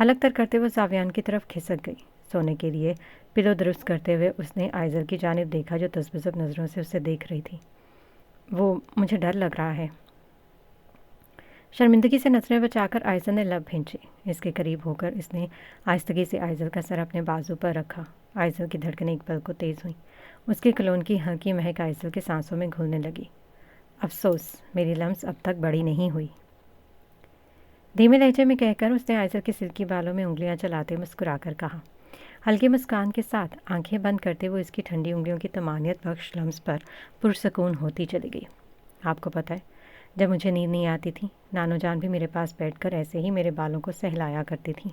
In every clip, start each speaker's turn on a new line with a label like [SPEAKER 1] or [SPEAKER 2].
[SPEAKER 1] حلق تر کرتے وہ زاویان کی طرف کھسک گئی۔ سونے کے لیے پلو درست کرتے ہوئے اس نے آئزل کی جانب دیکھا جو تذبذب نظروں سے اسے دیکھ رہی تھی۔ وہ مجھے ڈر لگ رہا ہے۔ شرمندگی سے نظریں بچا کر آئزل نے لب بھینچے۔ اس کے قریب ہو کر اس نے آہستگی سے آئزل کا سر اپنے بازو پر رکھا۔ آئزل کی دھڑکنیں ایک پل کو تیز ہوئیں۔ اس کے کلون کی ہلکی مہک آئزل کے سانسوں میں گھلنے لگی۔ افسوس میری لمس اب تک بڑی نہیں ہوئی، دھیمے لہجے میں کہہ کر اس نے آئزل کے سلکی بالوں میں انگلیاں چلاتے مسکرا کر کہا۔ ہلکی مسکان کے ساتھ آنکھیں بند کرتے وہ اس کی ٹھنڈی انگلیوں کی طمانینت بخش لمس پر پرسکون ہوتی چلی گئی۔ آپ کو پتہ ہے، جب مجھے نیند نہیں آتی تھی، نانو جان بھی میرے پاس بیٹھ کر ایسے ہی میرے بالوں کو سہلایا کرتی تھی۔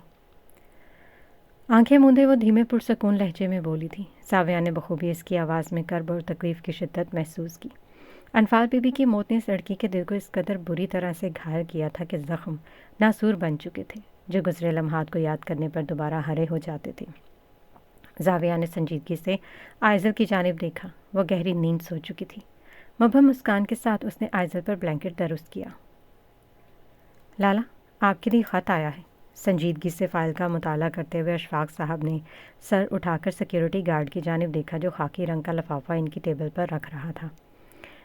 [SPEAKER 1] آنکھیں موندے وہ دھیمے پرسکون لہجے میں بولی تھی۔ زاویہ نے بخوبی اس کی آواز میں کرب اور تکلیف کی شدت محسوس کی۔ انفال بی بی کی موت نے اس لڑکی کے دل کو اس قدر بری طرح سے گھائل کیا تھا کہ زخم ناسور بن چکے تھے جو گزرے لمحات کو یاد کرنے پر دوبارہ ہرے ہو جاتے تھے۔ زاویہ نے سنجیدگی سے آئزل کی جانب دیکھا۔ وہ گہری نیند سو چکی تھی۔ مبہم مسکان کے ساتھ اس نے آئزل پر بلینکٹ درست کیا۔ لالا، آپ کے لیے خط آیا ہے۔ سنجیدگی سے فائل کا مطالعہ کرتے ہوئے اشفاق صاحب نے سر اٹھا کر سیکیورٹی گارڈ کی جانب دیکھا جو خاکی رنگ کا لفافہ ان کی ٹیبل پر رکھ رہا تھا۔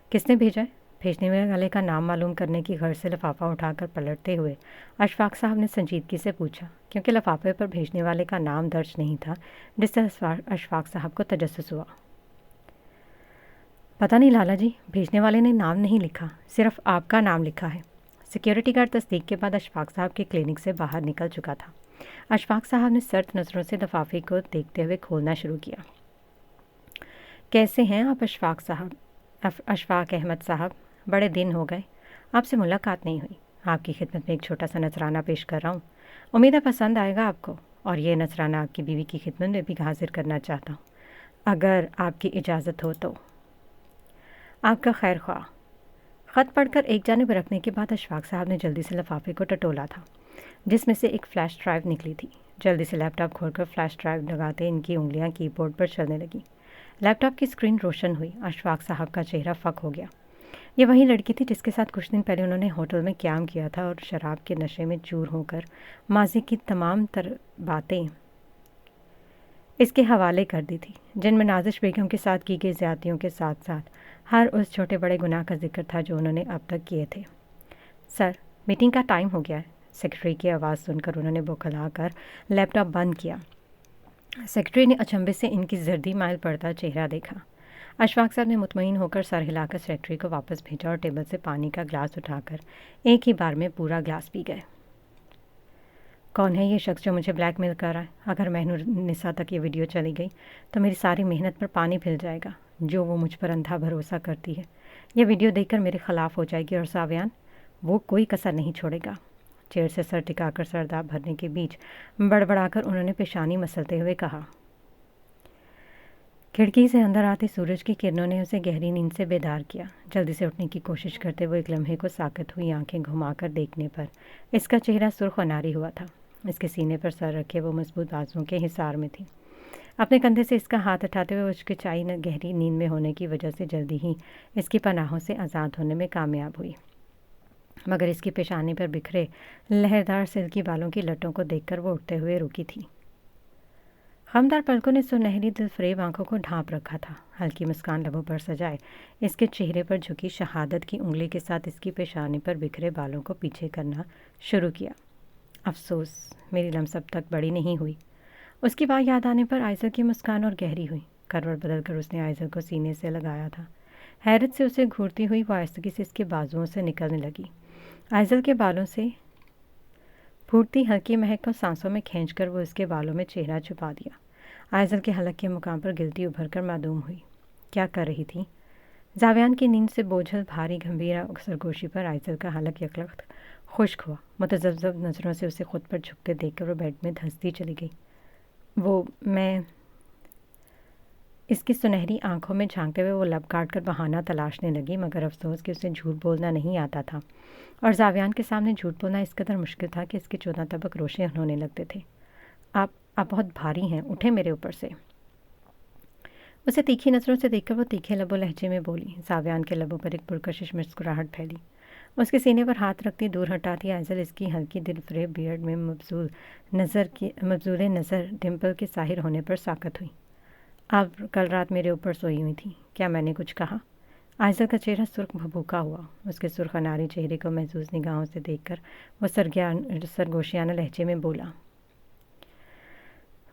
[SPEAKER 1] کس نے بھیجا ہے؟ بھیجنے والے کا نام معلوم کرنے کی غرض سے لفافہ اٹھا کر پلٹتے ہوئے اشفاق صاحب نے سنجیدگی سے پوچھا، کیونکہ لفافے پر بھیجنے والے کا نام درج نہیں تھا، جس سے اشفاق صاحب کو تجسس ہوا۔ پتہ نہیں لالا جی، بھیجنے والے نے نام نہیں لکھا، صرف آپ کا نام لکھا ہے۔ سیکیورٹی گارڈ تصدیق کے بعد اشفاق صاحب کے کلینک سے باہر نکل چکا تھا۔ اشفاق صاحب نے سرد نظروں سے لفافے کو دیکھتے ہوئے کھولنا شروع کیا۔ کیسے ہیں آپ اشفاق صاحب؟ اشفاق احمد صاحب، بڑے دن ہو گئے، آپ سے ملاقات نہیں ہوئی۔ آپ کی خدمت میں ایک چھوٹا سا نذرانہ پیش کر رہا ہوں، امید ہے پسند آئے گا آپ کو، اور یہ نذرانہ آپ کی بیوی کی خدمت میں بھی حاضر کرنا چاہتا ہوں، اگر آپ کی اجازت ہو تو۔ آپ کا خیر خواہ۔ خط پڑھ کر ایک جانب رکھنے کے بعد اشفاق صاحب نے جلدی سے لفافے کو ٹٹولا تھا جس میں سے ایک فلیش ڈرائیو نکلی تھی۔ جلدی سے لیپ ٹاپ کھول کر فلیش ڈرائیو لگاتے ان کی انگلیاں کی بورڈ پر چلنے لگیں۔ لیپ ٹاپ کی اسکرین روشن ہوئی۔ اشفاق صاحب کا چہرہ فک ہو گیا۔ یہ وہی لڑکی تھی جس کے ساتھ کچھ دن پہلے انہوں نے ہوٹل میں قیام کیا تھا اور شراب کے نشے میں چور ہو کر ماضی کی تمام تر باتیں اس کے حوالے کر دی تھی، جن میں نازش بیگم کے ساتھ کی گئی زیادتیوں کے ساتھ ساتھ ہر اس چھوٹے بڑے گناہ کا ذکر تھا جو انہوں نے اب تک کیے تھے۔ سر، میٹنگ کا ٹائم ہو گیا ہے۔ سیکرٹری کی آواز سن کر انہوں نے بوکھلا کر لیپ ٹاپ بند کیا۔ سیکرٹری نے اچنبے سے ان کی زردی مائل پڑتا چہرہ دیکھا۔ اشفاق صاحب نے مطمئن ہو کر سر ہلا کر سیکرٹری کو واپس بھیجا اور ٹیبل سے پانی کا گلاس اٹھا کر ایک ہی بار میں پورا گلاس پی گئے۔ کون ہے یہ شخص جو مجھے بلیک میل کر رہا ہے؟ اگر مہنور نسا تک یہ ویڈیو چلی گئی تو میری ساری محنت پر پانی پھر جائے گا جو وہ مجھ پر اندھا بھروسہ کرتی ہے۔ یہ ویڈیو دیکھ کر میرے خلاف ہو جائے گی اور زاویان، وہ کوئی کسر نہیں چھوڑے گا۔ چیئر سے سر ٹکا کر سرداب بھرنے کے بیچ بڑبڑا کر انہوں نے پیشانی مسلتے ہوئے کہا۔ کھڑکی سے اندر آتے سورج کی کرنوں نے اسے گہری نیند سے بیدار کیا۔ جلدی سے اٹھنے کی کوشش کرتے وہ ایک لمحے کو ساکت ہوئی آنکھیں گھما کر دیکھنے پر اس کا چہرہ سرخ و ناری ہوا تھا۔ اس کے سینے پر سر رکھے وہ مضبوط بازوؤں کے حصار میں تھی۔ اپنے کندھے سے اس کا ہاتھ اٹھاتے ہوئے ہچکچائی گہری نیند میں ہونے کی وجہ سے جلدی ہی اس کی پناہوں سے آزاد ہونے میں کامیاب ہوئی، مگر اس کی پیشانی پر بکھرے لہردار سلکی بالوں کی لٹوں کو دیکھ کر وہ اٹھتے ہوئے رکی تھی۔ خمدار پلکوں نے سنہری دل فریب آنکھوں کو ڈھانپ رکھا تھا۔ ہلکی مسکان لبوں پر سجائے اس کے چہرے پر جھکی شہادت کی انگلی کے ساتھ اس کی پیشانی پر بکھرے بالوں کو پیچھے کرنا شروع کیا۔ افسوس میری لمس اب تک بڑی نہیں ہوئی۔ اس کی بات یاد آنے پر آئزل کی مسکان اور گہری ہوئی۔ کروٹ بدل کر اس نے آئزل کو سینے سے لگایا تھا۔ حیرت سے اسے گھورتی ہوئی وہ آہستگی سے اس کے بازوؤں سے نکلنے لگی۔ آئزل کے بالوں سے پھوٹتی ہلکی مہک کو سانسوں میں کھینچ کر وہ اس کے بالوں میں چہرہ چھپا دیا۔ آئزل کے حلق کے مقام پر گلتی ابھر کر معدوم ہوئی۔ کیا کر رہی تھی؟ زاویان کی نیند سے بوجھل بھاری گھمبیر سرگوشی پر آئزل کا حلق یکلخت خشک ہوا۔ متذبذب نظروں سے اسے خود پر جھکتے دیکھ کر وہ بیڈ میں دھنستی چلی گئی۔ میں اس کی سنہری آنکھوں میں جھانکتے ہوئے وہ لب کاٹ کر بہانہ تلاشنے لگی، مگر افسوس کہ اسے جھوٹ بولنا نہیں آتا تھا اور زاویان کے سامنے جھوٹ بولنا اس قدر مشکل تھا کہ اس کے 14 طبق روشن ہونے لگتے تھے۔ آپ بہت بھاری ہیں، اٹھے میرے اوپر سے۔ اسے تیکھی نظروں سے دیکھ کر وہ تیکھے لب و لہجے میں بولی۔ زاویان کے لبوں پر ایک پرکشش مسکراہٹ پھیلی۔ اس کے سینے پر ہاتھ رکھتی دور ہٹاتی آئزل اس کی ہلکی دل فریب بیئرڈ میں مبزول نظر ڈمپل کے ظاہر ہونے پر ساکت ہوئی۔ آپ کل رات میرے اوپر سوئی ہوئی تھی، کیا میں نے کچھ کہا؟ آئزل کا چہرہ سرخ بھبوکا ہوا۔ اس کے سرخ اناری چہرے کو محظوظ نگاہوں سے دیکھ کر وہ سرگوشیانہ لہجے میں بولا،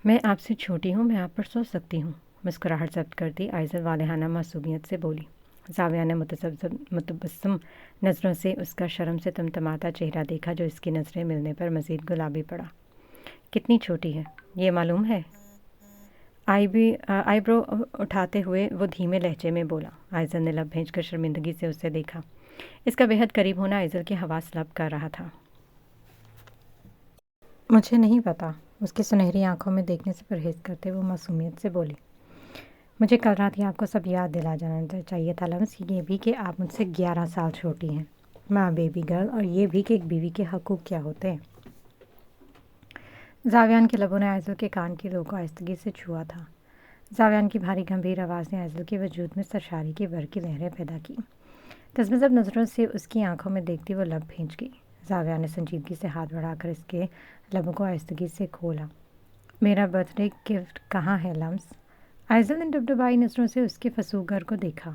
[SPEAKER 1] میں آپ سے چھوٹی ہوں، میں آپ پر سو سکتی ہوں۔ مسکراہٹ ضبط کرتی آئزل والہانہ معصومیت سے بولی۔ زاویہ نے متبسم نظروں سے اس کا شرم سے تمتماتا چہرہ دیکھا جو اس کی نظریں ملنے پر مزید گلابی پڑا۔ کتنی چھوٹی ہے یہ معلوم ہے؟ آئی برو اٹھاتے ہوئے وہ دھیمے لہجے میں بولا۔ آئزل نے لب بھیج کر شرمندگی سے اسے دیکھا۔ اس کا بے حد قریب ہونا آئزل کے حواس لب کر رہا تھا۔ مجھے نہیں پتا، اس کی سنہری آنکھوں میں دیکھنے سے پرہیز کرتے وہ معصومیت سے بولی۔ مجھے کل رات ہی آپ کو سب یاد دلا جانا چاہیے تھا لمس، یہ بھی کہ آپ مجھ سے 11 سال چھوٹی ہیں، ماں بیبی گرل، اور یہ بھی کہ ایک بیوی کے حقوق کیا ہوتے ہیں۔ زاویان کے لبوں نے آئزل کے کان کی لو کو آہستگی سے چھوا تھا۔ زاویان کی بھاری گمبھیر آواز نے آئزل کے وجود میں سرشاری کی برقی لہریں پیدا کی۔ تذبذب نظروں سے اس کی آنکھوں میں دیکھتی وہ لب بھیج گئی۔ زاویان نے سنجیدگی سے ہاتھ بڑھا کر اس کے لبوں کو آہستگی سے کھولا۔ میرا برتھ ڈے گفٹ کہاں ہے لمس؟ آئزل نے ڈبڈبائی نظروں سے اس کے فسوگر کو دیکھا۔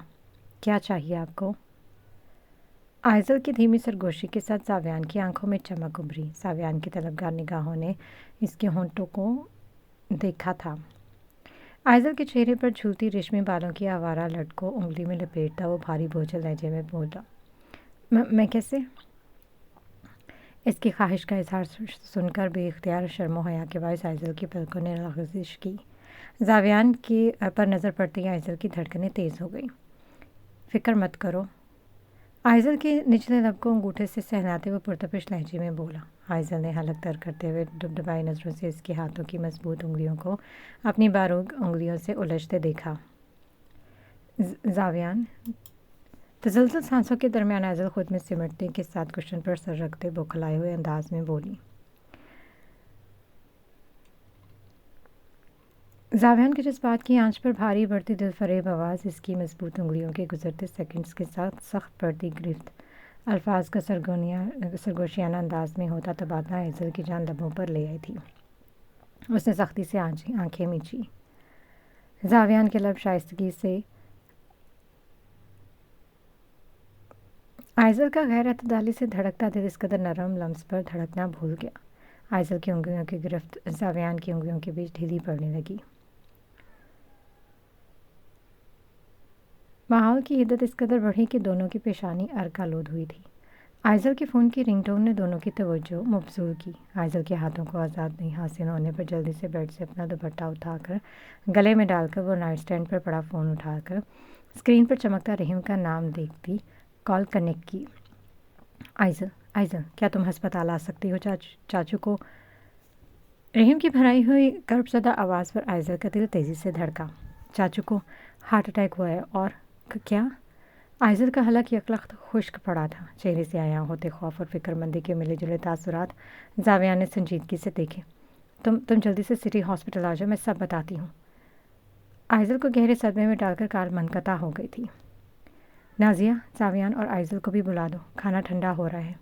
[SPEAKER 1] کیا چاہیے آپ کو؟ آئزل کی دھیمی سرگوشی کے ساتھ زاویان کی آنکھوں میں چمک ابھری۔ زاویان کی طلبگار نگاہوں نے اس کے ہونٹوں کو دیکھا تھا۔ آئزل کے چہرے پر جھولتی ریشمی بالوں کی آوارہ لٹ کو انگلی میں لپیٹتا وہ بھاری بوجھل لہجے میں بولا، میں کیسے؟ اس کی خواہش کا اظہار سن کر بے اختیار شرم و حیا کے باعث آئزل کی پلکوں نے لغزش کی۔ زاویان کی پر نظر پڑتے ہی آئزل کی دھڑکنیں تیز ہو گئیں۔ فکر مت کرو، آئزل کے نچلے لب کو انگوٹھے سے سہلاتے وہ پرتپش لہجے میں بولا۔ آئزل نے حلق تر کرتے ہوئے ڈبڈبائی نظروں سے اس کے ہاتھوں کی مضبوط انگلیوں کو اپنی باروک انگلیوں سے الجھتے دیکھا۔ زاویان، تزلزل سانسوں کے درمیان آئزل خود میں سمٹنے کے ساتھ کشن پر سر رکھتے بوکھلائے ہوئے انداز میں بولی۔ زاویان کے جذبات کی آنچ پر بھاری بڑھتی دل فریب آواز اس کی مضبوط انگلیوں کے گزرتے سیکنڈز کے ساتھ سخت پڑتی گرفت الفاظ کا سرگوشیانہ انداز میں ہوتا تبادلہ آئزل کی جان لبوں پر لے آئی تھی۔ اس نے سختی سے آنکھیں میچی۔ زاویان کے لب شائستگی سے آئزل کا غیر اعتدالی سے دھڑکتا دل اس قدر نرم لمس پر دھڑکنا بھول گیا۔ آئزل کی انگلیوں کی گرفت زاویان کی انگلیوں کے بیچ ڈھیلی پڑنے لگی۔ ماحول کی حدت اس قدر بڑھی کہ دونوں کی پیشانی ارکالود ہوئی تھی۔ آئزل کے فون کی رنگ ٹون نے دونوں کی توجہ مبذول کی۔ آئزل کے ہاتھوں کو آزاد نہیں حاصل ہونے پر جلدی سے بیڈ سے اپنا دوپٹہ اٹھا کر گلے میں ڈال کر وہ نائٹ اسٹینڈ پر پڑا فون اٹھا کر اسکرین پر چمکتا رحیم کا نام دیکھتی کال کنیکٹ کی۔ آئزل، کیا تم ہسپتال آ سکتی ہو؟ چاچو کو؟ رحیم کی بھرائی ہوئی کرب زدہ آواز پر آئزل کا دل تیزی سے دھڑکا۔ چاچو کو ہارٹ اٹیک ہوا ہے اور کیا؟ آئزل کا حلق یکلخت خشک پڑا تھا۔ چہرے سے عیاں ہوتے خوف اور فکر مندی کے ملے جلے تاثرات زاویہ نے سنجیدگی سے دیکھے۔ تم جلدی سے سٹی ہاسپٹل آ جاؤ، میں سب بتاتی ہوں۔ آئزل کو گہرے صدمے میں ڈال کر کال منقطع ہو گئی تھی۔ نازیہ، زاویان اور آئزل کو بھی بلا دو، کھانا ٹھنڈا ہو رہا ہے،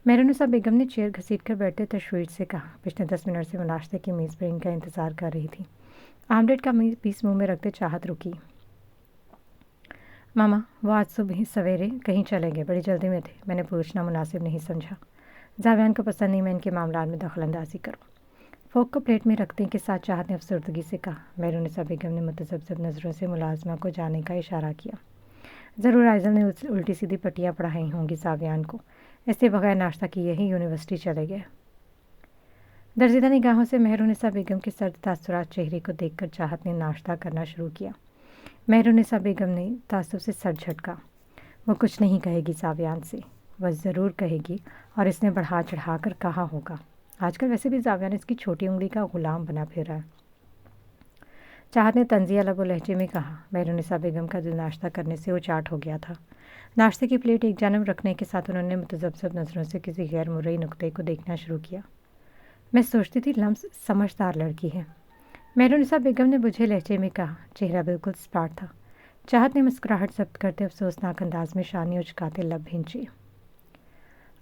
[SPEAKER 1] مہرونسا بیگم نے چیئر گھسیٹ کر بیٹھتے تشویش سے کہا۔ پچھلے 10 منٹ سے وہ ناشتے کی میز پر ان کا انتظار کر رہی تھی۔ آملیٹ کا پیس منہ میں رکھتے چاہت رکی۔ ماما، وہ آج صبح سویرے کہیں چلے گئے، بڑی جلدی میں تھے، میں نے پوچھنا مناسب نہیں سمجھا۔ زاویان کو پسند نہیں میں ان کے معاملات میں دخل اندازی کروں۔ فوک کو پلیٹ میں رکھنے کے ساتھ چاہت نے افسردگی سے کہا۔ مہرونسا بیگم نے متذبذب نظروں سے ملازمہ کو جانے کا اشارہ کیا۔ ضرور آئزل نے الٹی سیدھی پٹیاں پڑھائی ہوں گی زاویان کو، ایسے بغیر ناشتہ کیے ہی یونیورسٹی چلے گئے۔ درزیدہ نگاہوں سے مہرونسا بیگم کے سرد تاثرات چہرے کو دیکھ کر چاہت نے ناشتہ کرنا شروع کیا۔ مہرونسا بیگم نے تعصب سے سر جھٹکا۔ وہ کچھ نہیں کہے گی زاویان سے، وہ ضرور کہے گی، اور اس نے بڑھا چڑھا کر کہا ہوگا۔ آج کل ویسے بھی زاویان اس کی چھوٹی انگلی کا غلام بنا پھر رہا ہے۔ چاہت نے طنزیہ لب و لہجے میں کہا۔ مہرونسا بیگم کا دل ناشتہ کرنے سے اچاٹ ہو گیا تھا۔ ناشتے کی پلیٹ ایک جانب رکھنے کے ساتھ انہوں نے متذبذب نظروں سے کسی غیر مرئی نقطے کو دیکھنا شروع کیا۔ میں سوچتی تھی لمس سمجھدار لڑکی ہے، مہرونسا بیگم نے بجھے لہجے میں کہا۔ چہرہ بالکل سپاٹ تھا۔ چاہت نے مسکراہٹ ضبط کرتے افسوسناک انداز میں شانے اچکاتے لب بھینچے۔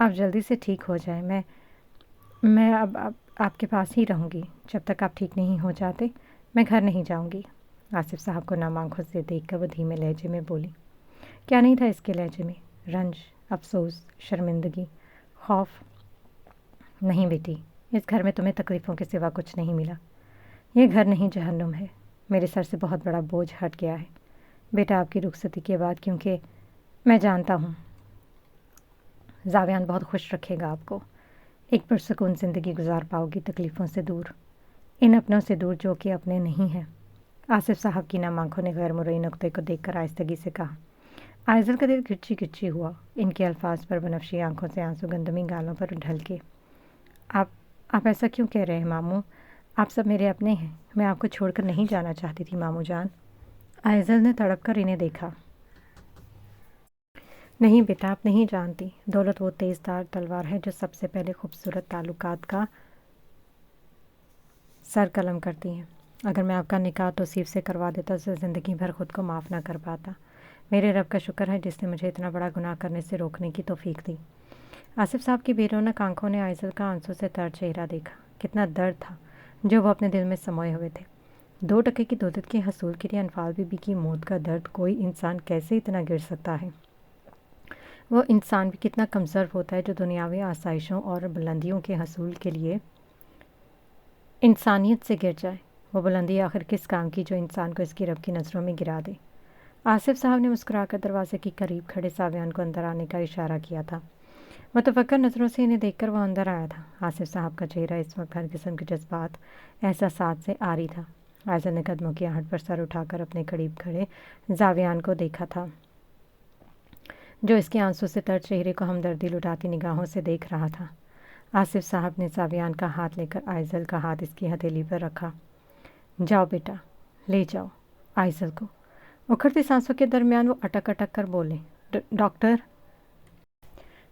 [SPEAKER 1] آپ جلدی سے ٹھیک ہو جائیں. میں اب آپ کے پاس ہی رہوں گی جب تک آپ ٹھیک نہیں ہو جاتے. میں گھر نہیں جاؤں گی. آصف صاحب کو نم آنکھوں سے دیکھ کر وہ دھیمے لہجے میں بولی. کیا نہیں تھا اس کے لہجے میں؟ رنج، افسوس، شرمندگی، خوف؟ نہیں بیٹی، اس گھر میں تمہیں تکلیفوں کے سوا کچھ نہیں ملا. یہ گھر نہیں جہنم ہے. میرے سر سے بہت بڑا بوجھ ہٹ گیا ہے بیٹا آپ کی رخصتی کے بعد، کیونکہ میں جانتا ہوں زاویان بہت خوش رکھے گا آپ کو. ایک پرسکون زندگی گزار پاؤ گی، تکلیفوں سے دور، ان اپنوں سے دور جو کہ اپنے نہیں ہیں. آصف صاحب کی نم آنکھوں نے غیر مرئی نقطے کو دیکھ کر آہستگی سے کہا. آئزل کا دل کچی کچی ہوا. ان کے الفاظ پر بنفشی آنکھوں سے آنسو گندمی گالوں پر ڈھل کے. آپ ایسا کیوں کہہ رہے ہیں ماموں؟ آپ سب میرے اپنے ہیں. میں آپ کو چھوڑ کر نہیں جانا چاہتی تھی ماموں جان. آئزل نے تڑپ کر انہیں دیکھا. نہیں بیٹا، آپ نہیں جانتی. دولت وہ تیز دار تلوار ہے جو سب سے پہلے خوبصورت تعلقات کا سر قلم کرتی ہیں. اگر میں آپ کا نکاح توصیف سے کروا دیتا تو زندگی بھر خود کو معاف نہ کر پاتا. میرے رب کا شکر ہے جس نے مجھے اتنا بڑا گناہ کرنے سے روکنے کی توفیق دی. آصف صاحب کی بے رونق آنکھوں نے آئزل کا آنسوں سے تر چہرہ دیکھا. کتنا درد تھا جو وہ اپنے دل میں سموئے ہوئے تھے. 2 ٹکے کی دولت کے حصول کے لیے انفال بی بی کی موت کا درد کوئی انسان کیسے اتنا گر سکتا ہے؟ وہ انسان بھی کتنا کمزور ہوتا ہے جو دنیاوی آسائشوں اور بلندیوں کے حصول کے لیے انسانیت سے گر جائے. وہ بلندی آخر کس کام کی جو انسان کو اس کی رب کی نظروں میں گرا دے؟ آصف صاحب نے مسکرا کر دروازے کے قریب کھڑے ساویان کو اندر آنے کا اشارہ کیا تھا. متفکر نظروں سے انہیں دیکھ کر وہ اندر آیا تھا. آصف صاحب کا چہرہ اس وقت ہر قسم کے جذبات، احساسات سے عاری تھا. آئزل نے قدموں کی آہٹ پر سر اٹھا کر اپنے قریب کھڑے زاویان کو دیکھا تھا جو اس کے آنسوں سے تر چہرے کو ہمدردی لٹاتی نگاہوں سے دیکھ رہا تھا. آصف صاحب نے زاویان کا ہاتھ لے کر آئزل کا ہاتھ اس کی ہتھیلی پر رکھا. جاؤ بیٹا، لے جاؤ آئزل کو. اکھڑتی سانسوں کے درمیان وہ اٹک اٹک کر بولے. ڈاکٹر؟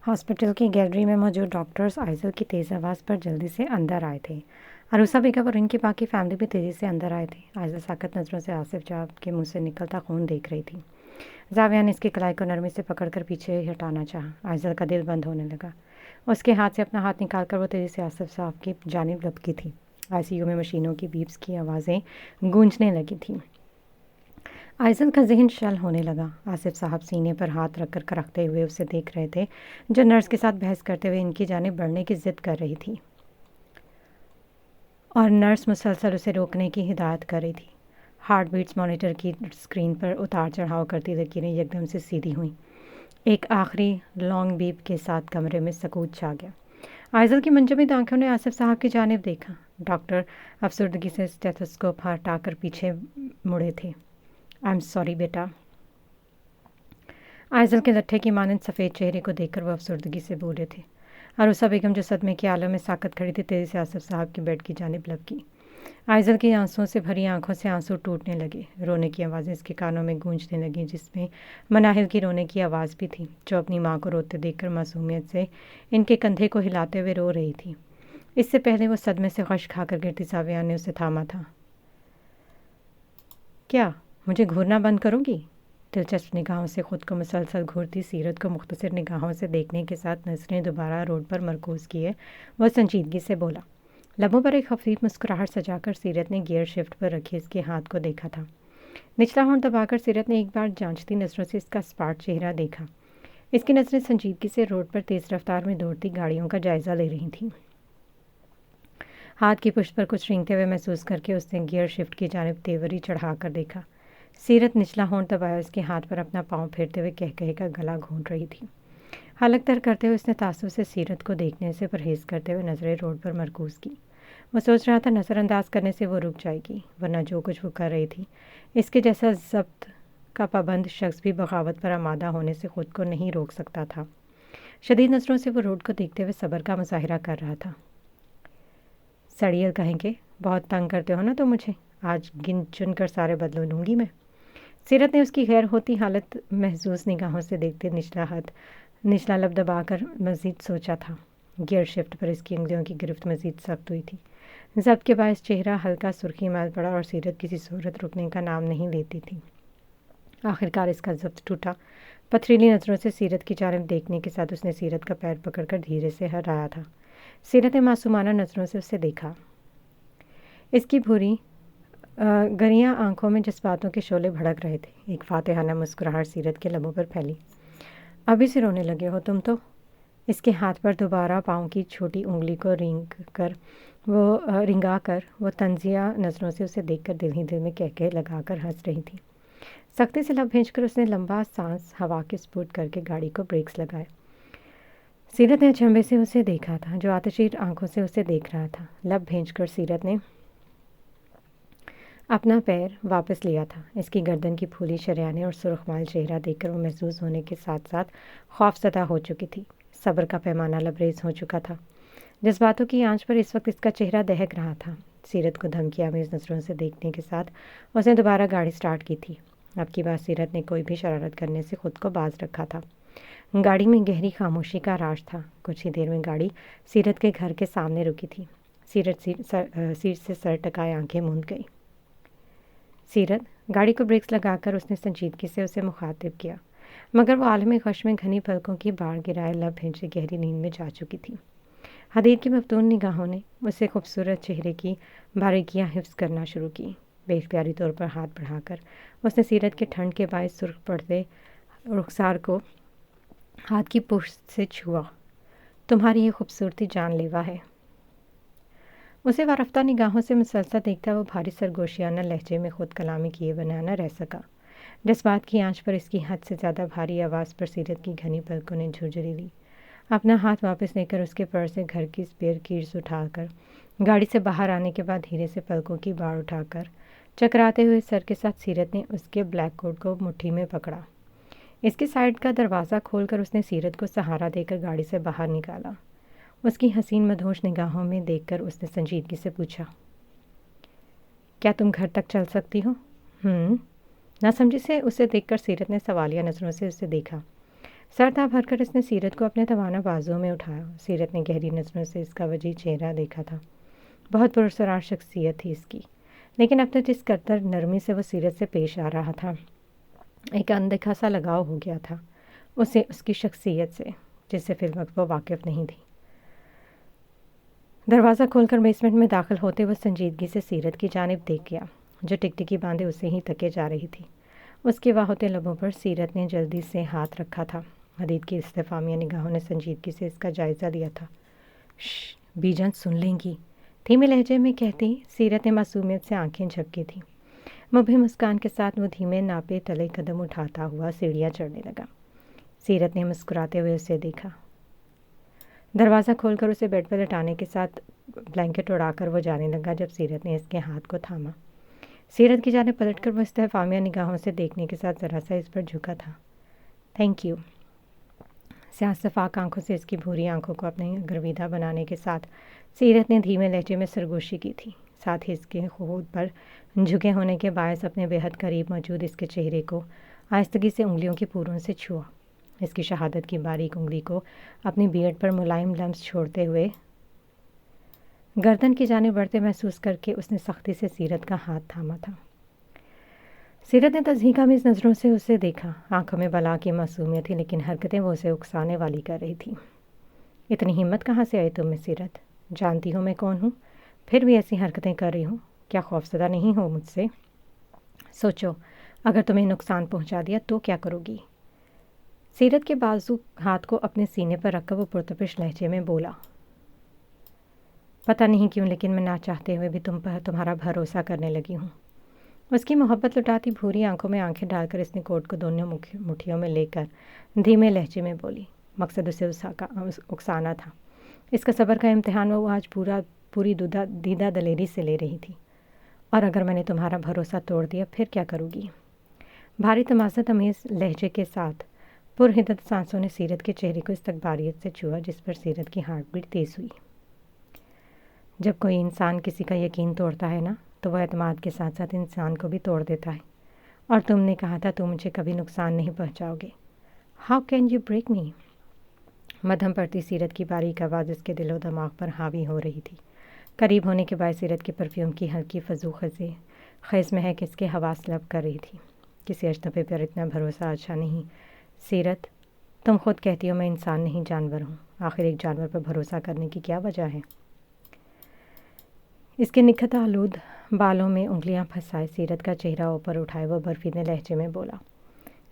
[SPEAKER 1] ہاسپٹل کی گیلری میں موجود ڈاکٹرز آئزل کی تیز آواز پر جلدی سے اندر آئے تھے. عروسہ بیگم اور ان کی باقی فیملی بھی تیزی سے اندر آئے تھے. آئزل ساکت نظروں سے آصف صاحب کے منہ سے نکلتا خون دیکھ رہی تھی. زاویہ نے اس کی کلائی کو نرمی سے پکڑ کر پیچھے ہٹانا چاہا. آئزل کا دل بند ہونے لگا. اس کے ہاتھ سے اپنا ہاتھ نکال کر وہ تیزی سے آصف صاحب کی جانب لپکی تھی. ICU میں مشینوں کی بیپس کی آوازیں گونجنے لگی تھیں. آئزل کا ذہن شل ہونے لگا. آصف صاحب سینے پر ہاتھ رکھ کر کرختے ہوئے اسے دیکھ رہے تھے جو نرس کے ساتھ بحث کرتے ہوئے ان کی جانب بڑھنے کی ضد کر رہی تھی اور نرس مسلسل اسے روکنے کی ہدایت کر رہی تھی. ہارٹ بیٹس مانیٹر کی اسکرین پر اتار چڑھاؤ کرتی لکیریں یکدم سے سیدھی ہوئیں. ایک آخری لانگ بیپ کے ساتھ کمرے میں سکوت چھا گیا. آئزل کی منجمد آنکھوں نے آصف صاحب کی جانب دیکھا. ڈاکٹر افسردگی سے اسٹیتھوسکوپ ہٹا کر پیچھے مڑے تھے. آئی ایم سوری بیٹا. آئزل کے لٹھے کی مانند سفید چہرے کو دیکھ کر وہ افسردگی سے بولے تھے. عروسہ بیگم جو صدمے کے عالم میں ساکت کھڑی تھی تیزی سے آصف صاحب کی بیڈ کی جانب لپکی. آئزل کی آنسوؤں سے بھری آنکھوں سے آنسو ٹوٹنے لگے. رونے کی آوازیں اس کے کانوں میں گونجنے لگیں جس میں مناہل کی رونے کی آواز بھی تھی جو اپنی ماں کو روتے دیکھ کر معصومیت سے ان کے کندھے کو ہلاتے ہوئے رو رہی تھی. اس سے پہلے وہ صدمے سے غش کھا کر گرتی زاویہ نے اسے تھاما تھا. کیا مجھے گھورنا بند کرو گی؟ دلچسپ نگاہوں سے خود کو مسلسل گھورتی سیرت کو مختصر نگاہوں سے دیکھنے کے ساتھ نظریں دوبارہ روڈ پر مرکوز کیے وہ سنجیدگی سے بولا. لبوں پر ایک خفیف مسکراہٹ سجا کر سیرت نے گیئر شفٹ پر رکھے اس کے ہاتھ کو دیکھا تھا. نچلا ہونٹ دبا کر سیرت نے ایک بار جانچتی نظروں سے اس کا اسپاٹ چہرہ دیکھا. اس کی نظریں سنجیدگی سے روڈ پر تیز رفتار میں دوڑتی گاڑیوں کا جائزہ لے رہی تھیں. ہاتھ کی پشت پر کچھ رینگتے ہوئے محسوس کر کے اس نے گیئر شفٹ کی جانب تیوری چڑھا کر دیکھا. سیرت نچلا ہونٹ دبایا اس کے ہاتھ پر اپنا پاؤں پھیرتے ہوئے کہہ کا گلا گھونٹ رہی تھی. حلق تر کرتے ہوئے اس نے تعصب سے سیرت کو دیکھنے سے پرہیز کرتے ہوئے نظریں روڈ پر مرکوز کی. وہ سوچ رہا تھا نظر انداز کرنے سے وہ رک جائے گی ورنہ جو کچھ وہ کر رہی تھی اس کے جیسا ضبط کا پابند شخص بھی بغاوت پر آمادہ ہونے سے خود کو نہیں روک سکتا تھا. شدید نظروں سے وہ روڈ کو دیکھتے ہوئے صبر کا مظاہرہ کر رہا تھا. سڑیل کہیں گے بہت تنگ کرتے ہو نا تو مجھے آج گن چن کر سارے بدلو لوں گی میں. سیرت نے اس کی غیر ہوتی حالت محظوظ نگاہوں سے دیکھتے نچلا لب دبا کر مزید سوچا تھا. گیئر شفٹ پر اس کی انگلیوں کی گرفت مزید سخت ہوئی تھی. ضبط کے باعث چہرہ ہلکا سرخی میل پڑا اور سیرت کسی صورت رکنے کا نام نہیں لیتی تھی. آخرکار اس کا ضبط ٹوٹا پتھریلی نظروں سے سیرت کی جانب دیکھنے کے ساتھ اس نے سیرت کا پیر پکڑ کر دھیرے سے ہٹایا تھا۔ سیرت نے معصومانہ نظروں سے اسے دیکھا۔ اس کی بھوری گریاں آنکھوں میں جذباتوں کے شعلے بھڑک رہے تھے۔ ایک فاتحانہ مسکراہٹ سیرت کے لبوں پر پھیلی۔ ابھی سے رونے لگے ہو تم تو؟ اس کے ہاتھ پر دوبارہ پاؤں کی چھوٹی انگلی کو رنگا کر وہ طنزیہ نظروں سے اسے دیکھ کر دل ہی دل میں کہکہے لگا کر ہنس رہی تھی۔ سختی سے لب بھینچ کر اس نے لمبا سانس ہوا کے سپرد کر کے گاڑی کو بریکس لگائے۔ سیرت نے اچنبے سے اسے دیکھا تھا، جو آتشیر آنکھوں سے اسے دیکھ رہا تھا۔ لب بھینچ کر سیرت نے اپنا پیر واپس لیا تھا۔ اس کی گردن کی پھولی شریانیں اور سرخ مال چہرہ دیکھ کر وہ محظوظ ہونے کے ساتھ ساتھ خوف زدہ ہو چکی تھی۔ صبر کا پیمانہ لبریز ہو چکا تھا۔ جذباتوں کی آنچ پر اس وقت اس کا چہرہ دہک رہا تھا۔ سیرت کو دھمکی آمیز نظروں سے دیکھنے کے ساتھ اس نے دوبارہ گاڑی سٹارٹ کی تھی۔ اب کی بار سیرت نے کوئی بھی شرارت کرنے سے خود کو باز رکھا تھا۔ گاڑی میں گہری خاموشی کا راج تھا۔ کچھ ہی دیر میں گاڑی سیرت کے گھر کے سامنے رکی تھی۔ سیرت سیٹ سے سر ٹکائے آنکھیں موند گئی۔ سیرت، گاڑی کو بریکس لگا کر اس نے سنجیدگی سے اسے مخاطب کیا، مگر وہ عالم غش میں گھنی پلکوں کی باڑ گرائے لب بھینچے گہری نیند میں جا چکی تھی۔ حدید کی مفتون نگاہوں نے اسے خوبصورت چہرے کی باریکیاں حفظ کرنا شروع کی۔ بے اختیاری طور پر ہاتھ بڑھا کر اس نے سیرت کے ٹھنڈ کے باعث سرخ پڑتے رخسار کو ہاتھ کی پشت سے چھوا۔ تمہاری یہ خوبصورتی جان لیوا ہے۔ اسے وارفتہ نگاہوں سے مسلسل دیکھتا وہ بھاری سرگوشیانہ لہجے میں خود کلامی کیے بنا نہ رہ سکا۔ جذبات کی آنچ پر اس کی حد سے زیادہ بھاری آواز پر سیرت کی گھنی پلکوں نے جھرجھری لی۔ اپنا ہاتھ واپس لے کر اس کے پر سے گھر کی اسپیئر کیز اٹھا کر گاڑی سے باہر آنے کے بعد دھیرے سے پلکوں کی باڑ اٹھا کر چکراتے ہوئے سر کے ساتھ سیرت نے اس کے بلیک کوٹ کو مٹھی میں پکڑا۔ اس کی سائڈ کا دروازہ کھول کر اس نے سیرت کو سہارا دے کر گاڑی سے باہر نکالا۔ اس کی حسین مدہوش نگاہوں میں دیکھ کر اس نے سنجیدگی سے پوچھا، کیا تم گھر تک چل سکتی ہو؟ نہ سمجھی سے اسے دیکھ کر سیرت نے سوالیہ نظروں سے اسے دیکھا۔ سر تھا بھر کر اس نے سیرت کو اپنے توانا بازوؤں میں اٹھایا۔ سیرت نے گہری نظروں سے اس کا وجیح چہرہ دیکھا تھا۔ بہت پراسرار شخصیت تھی اس کی، لیکن اب تک جس قدر نرمی سے وہ سیرت سے پیش آ رہا تھا، ایک اندیکھا سا لگاؤ ہو گیا تھا اسے اس کی شخصیت سے، جس سے فی الوقت وہ واقف نہیں تھی۔ دروازہ کھول کر بیسمنٹ میں داخل ہوتے وہ سنجیدگی سے سیرت کی جانب دیکھ گیا، جو ٹکٹکی باندھے اسے ہی تکے جا رہی تھی۔ اس کے واہتے لبوں پر سیرت نے جلدی سے ہاتھ رکھا تھا۔ حدید کی استفہامیہ نگاہوں نے سنجیدگی سے اس کا جائزہ لیا تھا۔ بیجن سن لیں گی، دھیمے لہجے میں کہتی سیرت نے معصومیت سے آنکھیں جھپکی تھیں۔ مبہم مسکان کے ساتھ وہ دھیمے ناپے تلے قدم اٹھاتا ہوا سیڑھیاں چڑھنے لگا۔ سیرت نے مسکراتے ہوئے اسے دیکھا۔ دروازہ کھول کر اسے بیڈ پر لٹانے کے ساتھ بلینکٹ اڑا کر وہ جانے لگا جب سیرت نے اس کے ہاتھ کو تھاما۔ سیرت کی جانب پلٹ کر وہ استفہامیہ نگاہوں سے دیکھنے کے ساتھ ذرا سا اس پر جھکا تھا۔ Thank you. سیاہ شفاف آنکھوں سے اس کی بھوری آنکھوں کو اپنے گرویدہ بنانے کے ساتھ سیرت نے دھیمے لہجے میں سرگوشی کی تھی، ساتھ ہی اس کے خود پر جھکے ہونے کے باعث اپنے بے حد قریب موجود اس کے چہرے کو آہستگی سے انگلیوں کی پوروں سے چھوا۔ اس کی شہادت کی باریک انگلی کو اپنی بیئرڈ پر ملائم لمس چھوڑتے ہوئے گردن کی جانب بڑھتے محسوس کر کے اس نے سختی سے سیرت کا ہاتھ تھاما تھا۔ سیرت نے تصدیق آمیز نظروں سے اسے دیکھا۔ آنکھوں میں بلا کی معصومیت تھی، لیکن حرکتیں وہ اسے اکسانے والی کر رہی تھی۔ اتنی ہمت کہاں سے آئی تم میں سیرت؟ جانتی ہو میں کون ہوں، پھر بھی ایسی حرکتیں کر رہی ہوں؟ کیا خوفزدہ نہیں ہو مجھ سے؟ سوچو، اگر تمہیں نقصان پہنچا دیا تو کیا کرو گی؟ سیرت کے بازو ہاتھ کو اپنے سینے پر رکھ کر وہ پرتپش لہجے میں بولا، پتہ نہیں کیوں لیکن میں نہ چاہتے ہوئے بھی تم پر تمہارا بھروسہ کرنے لگی ہوں۔ اس کی محبت لٹاتی بھوری آنکھوں میں آنکھیں ڈال کر اس نے کوٹ کو دونوں مٹھیوں میں لے کر دھیمے لہجے میں بولی۔ مقصد اسے اکسانا تھا۔ اس کا صبر کا امتحان وہ آج پوری دیدہ دلیری سے لے رہی تھی۔ اور اگر میں نے تمہارا بھروسہ توڑ دیا پھر کیا کرو گی؟ بھاری تمازت امیز لہجے کے ساتھ پرحدت سانسوں نے سیرت کے چہرے کو استقبالیت سے چھوا، جس پر سیرت کی ہارٹ بیٹ تیز ہوئی۔ جب کوئی انسان کسی کا یقین توڑتا ہے نا، تو وہ اعتماد کے ساتھ ساتھ انسان کو بھی توڑ دیتا ہے۔ اور تم نے کہا تھا تم مجھے کبھی نقصان نہیں پہنچاؤ گے۔ ہاؤ کین یو بریک می؟ مدھم پڑتی سیرت کی باریک آواز اس کے دل و دماغ پر حاوی ہو رہی تھی۔ قریب ہونے کے بعد سیرت کے پرفیوم کی ہلکی فضو خیز مہک اس کے حواس طلب کر رہی تھی۔ کسی اجنبی پر اتنا بھروسہ اچھا نہیں۔ سیرت، تم خود کہتی ہو میں انسان نہیں جانور ہوں، آخر ایک جانور پر بھروسہ کرنے کی کیا وجہ ہے؟ اس کے نکھت آلود بالوں میں انگلیاں پھنسائے سیرت کا چہرہ اوپر اٹھائے وہ برفیلے لہجے میں بولا۔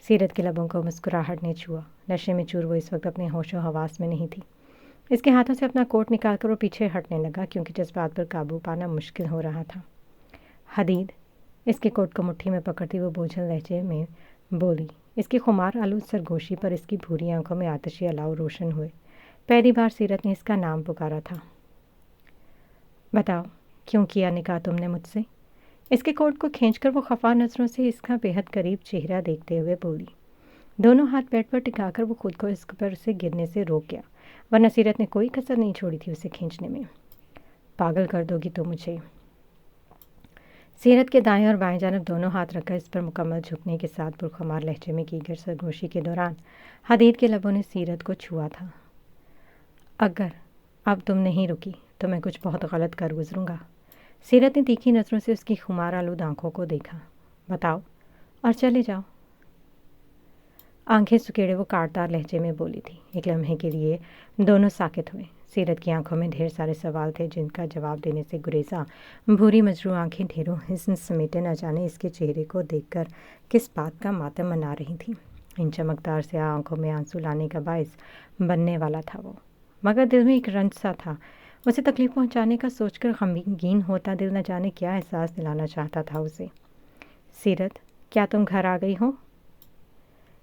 [SPEAKER 1] سیرت کے لبوں کو مسکراہٹ نے چھوا، نشے میں چور وہ اس وقت اپنے ہوش و حواس میں نہیں تھی۔ اس کے ہاتھوں سے اپنا کوٹ نکال کر وہ پیچھے ہٹنے لگا کیونکہ جذبات پر قابو پانا مشکل ہو رہا تھا۔ حدید اس کے کوٹ کو مٹھی میں پکڑتی وہ بوجھل لہجے میں بولی۔ اس کی خمار آلود سرگوشی پر اس کی بھوری آنکھوں میں آتشی الاؤ روشن ہوئے۔ پہلی بار سیرت نے اس کا نام پکارا تھا۔ بتاؤ، کیوں کیا نکاح تم نے مجھ سے؟ اس کے کوٹ کو کھینچ کر وہ خفا نظروں سے اس کا بے حد قریب چہرہ دیکھتے ہوئے بولی۔ دونوں ہاتھ پیٹ پر ٹکا کر وہ خود کو اس پر سے گرنے سے روک گیا، ورنہ سیرت نے کوئی کسر نہیں چھوڑی تھی اسے کھینچنے میں۔ پاگل کر دو گی تو مجھے۔ سیرت کے دائیں اور بائیں جانب دونوں ہاتھ رکھ کر اس پر مکمل جھکنے کے ساتھ پرخمار لہجے میں کی گئی سرگوشی کے دوران حدید کے لبوں نے سیرت کو چھوا تھا۔ اگر اب تم نہیں رکی تو میں کچھ بہت غلط کر گزروں گا۔ سیرت نے تیکھی نظروں سے اس کی خمار آلود آنکھوں کو دیکھا۔ بتاؤ اور چلے جاؤ۔ آنکھیں سکیڑے وہ کاٹدار لہجے میں بولی تھی۔ ایک لمحے کے لیے دونوں ساکت ہوئے۔ سیرت کی آنکھوں میں ڈھیر سارے سوال تھے جن کا جواب دینے سے گریزاں بھوری مجروح آنکھیں ڈھیروں حسن سمیٹے نہ جانے اس کے چہرے کو دیکھ کر کس بات کا ماتم منا رہی تھیں۔ ان چمکدار سیاہ آنکھوں میں آنسو لانے کا باعث بننے والا تھا وہ، مگر دل میں ایک رنج سا تھا۔ اسے تکلیف پہنچانے کا سوچ کر غمگین ہوتا دل نہ جانے کیا احساس دلانا چاہتا تھا اسے۔ سیرت، کیا تم گھر آ گئی ہو؟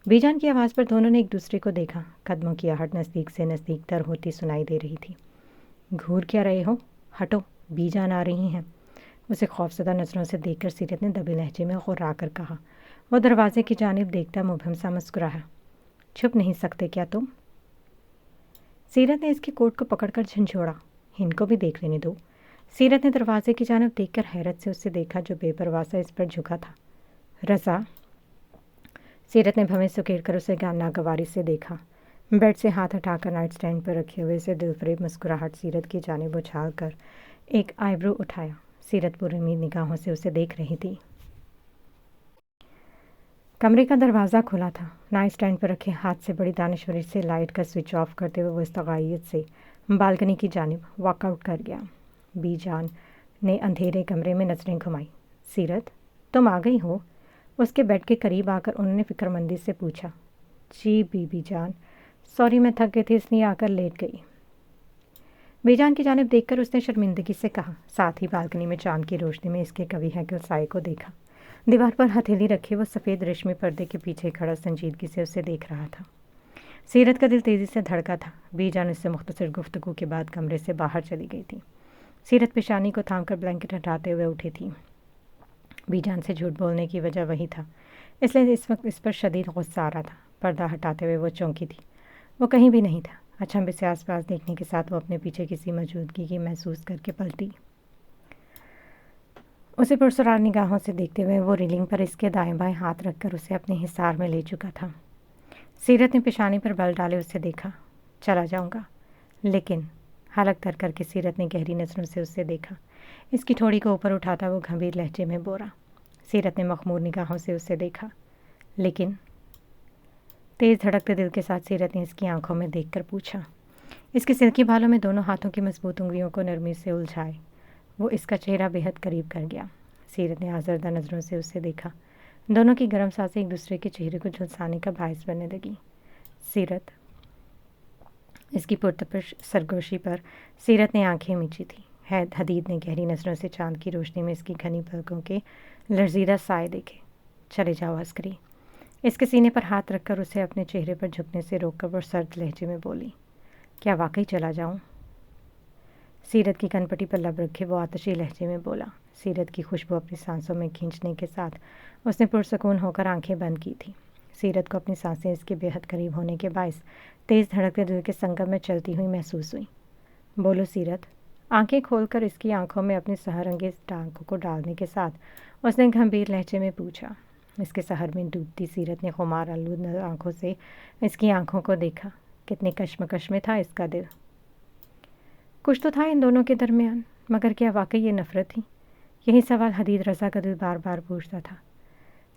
[SPEAKER 1] بی جان کی آواز پر دونوں نے ایک دوسرے کو دیکھا۔ قدموں کی آہٹ نزدیک سے نزدیک تر ہوتی سنائی دے رہی تھی۔ گھور کیا رہے ہو؟ ہٹو، بی جان آ رہی ہیں۔ اسے خوفزدہ نظروں سے دیکھ کر سیرت نے دبے لہجے میں غرا کر کہا۔ وہ دروازے کی جانب دیکھتا مبہم سا مسکرایا۔ چھپ نہیں سکتے کیا تم؟ سیرت نے اس کے کوٹ کو پکڑ کر جھنجھوڑا۔ ان کو بھی دیکھ لینے دو۔ سیرت نے دروازے کی جانب دیکھ کر حیرت سے اسے دیکھا جو بے پرواہ سا اس پر جھکا تھا۔ رضا؟ سیرت نے بھویں سکیڑ کر اسے ناگواری سے دیکھا۔ بیڈ سے ہاتھ ہٹا کر نائٹ سٹینڈ پر رکھے ہوئے اسے دلفریب مسکراہٹ سیرت کی جانب اچھال کر ایک آئی برو اٹھایا۔ سیرت پر امید نگاہوں سے اسے دیکھ رہی تھی۔ کمرے کا دروازہ کھلا تھا۔ نائٹ سٹینڈ پر رکھے ہاتھ سے بڑی دانشوری سے لائٹ کا سوئچ آف کرتے ہوئے وہ استغاثیت سے بالکنی کی جانب واک آؤٹ کر گیا۔ بی جان نے اندھیرے کمرے میں نظریں گھمائی۔ سیرت، تم آ گئی ہو؟ اس کے بیڈ کے قریب آ کر انہوں نے فکر مندی سے پوچھا۔ جی بی جان، سوری میں تھک گئی تھی اس لیے آ کر لیٹ گئی۔ بی جان کی جانب دیکھ کر اس نے شرمندگی سے کہا، ساتھ ہی بالکنی میں چاند کی روشنی میں اس کے کبھی ہیکل سائے کو دیکھا۔ دیوار پر ہتھیلی رکھے وہ سفید ریشمی پردے کے پیچھے کھڑا سنجیدگی سے اسے دیکھ رہا تھا۔ سیرت کا دل تیزی سے دھڑکا تھا۔ بی جان اس سے مختصر گفتگو کے بعد کمرے سے باہر چلی گئی تھی۔ سیرت پیشانی کو تھام کر بلینکٹ ہٹاتے ہوئے اٹھی تھی۔ بی جان سے جھوٹ بولنے کی وجہ وہی تھا، اس لیے اس وقت اس پر شدید غصہ آ رہا تھا۔ پردہ ہٹاتے ہوئے وہ چونکی تھی۔ وہ کہیں بھی نہیں تھا۔ اچھمبے سے آس پاس دیکھنے کے ساتھ وہ اپنے پیچھے کسی موجودگی کی محسوس کر کے پلٹی۔ اسے پرسرار نگاہوں سے دیکھتے ہوئے وہ ریلنگ پر اس کے دائیں بائیں ہاتھ رکھ کر اسے اپنے حصار میں لے چکا تھا۔ سیرت نے پیشانی پر بل ڈالے اسے دیکھا۔ چلا جاؤں گا لیکن حلق تر کر کے سیرت نے گہری نظروں سے اسے دیکھا۔ اس کی ٹھوڑی کو اوپر اٹھاتا وہ گھمبیر لہجے میں بولا۔ سیرت نے مخمور نگاہوں سے اسے دیکھا۔ لیکن تیز دھڑکتے دل کے ساتھ سیرت نے اس کی آنکھوں میں دیکھ کر پوچھا۔ اس کے سلکی بالوں میں دونوں ہاتھوں کی مضبوط انگلیوں کو نرمی سے الجھائے وہ اس کا چہرہ بے حد قریب کر گیا۔ سیرت نے آزردہ نظروں سے اسے دیکھا۔ دونوں کی گرم سانسیں ایک دوسرے کے چہرے کو جھلسانے کا باعث بننے لگی۔ سیرت، اس کی پرتپش سرگوشی پر سیرت نے آنکھیں میچی تھی۔ حدید نے گہری نظروں سے چاند کی روشنی میں اس کی گھنی پلکوں کے لرزیدہ سائے دیکھے۔ چلے جاؤ عسکری۔ اس کے سینے پر ہاتھ رکھ کر اسے اپنے چہرے پر جھکنے سے روک کر وہ سرد لہجے میں بولی۔ کیا واقعی چلا جاؤں؟ سیرت کی کن پٹی پر لب رکھے وہ آتشی لہجے میں بولا۔ سیرت کی خوشبو اپنی سانسوں میں کھینچنے کے ساتھ اس نے پرسکون ہو کر آنکھیں بند کی تھیں۔ سیرت کو اپنی سانسیں اس کے بے حد قریب ہونے کے باعث تیز دھڑکتے دل کے سنگم میں چلتی ہوئی محسوس ہوئی۔ بولو سیرت۔ آنکھیں کھول کر اس کی آنکھوں میں اپنی سحر انگیز ٹانکوں کو ڈالنے کے ساتھ اس نے گھمبیر لہجے میں پوچھا۔ اس کے سحر میں ڈوبتی سیرت نے خمار آلود آنکھوں سے اس کی آنکھوں کو دیکھا۔ کتنے کشمکش میں تھا اس کا دل۔ کچھ تو تھا ان دونوں کے درمیان، مگر کیا واقعی یہ نفرت تھی؟ یہی سوال حدید رضا کا دل بار بار پوچھتا تھا۔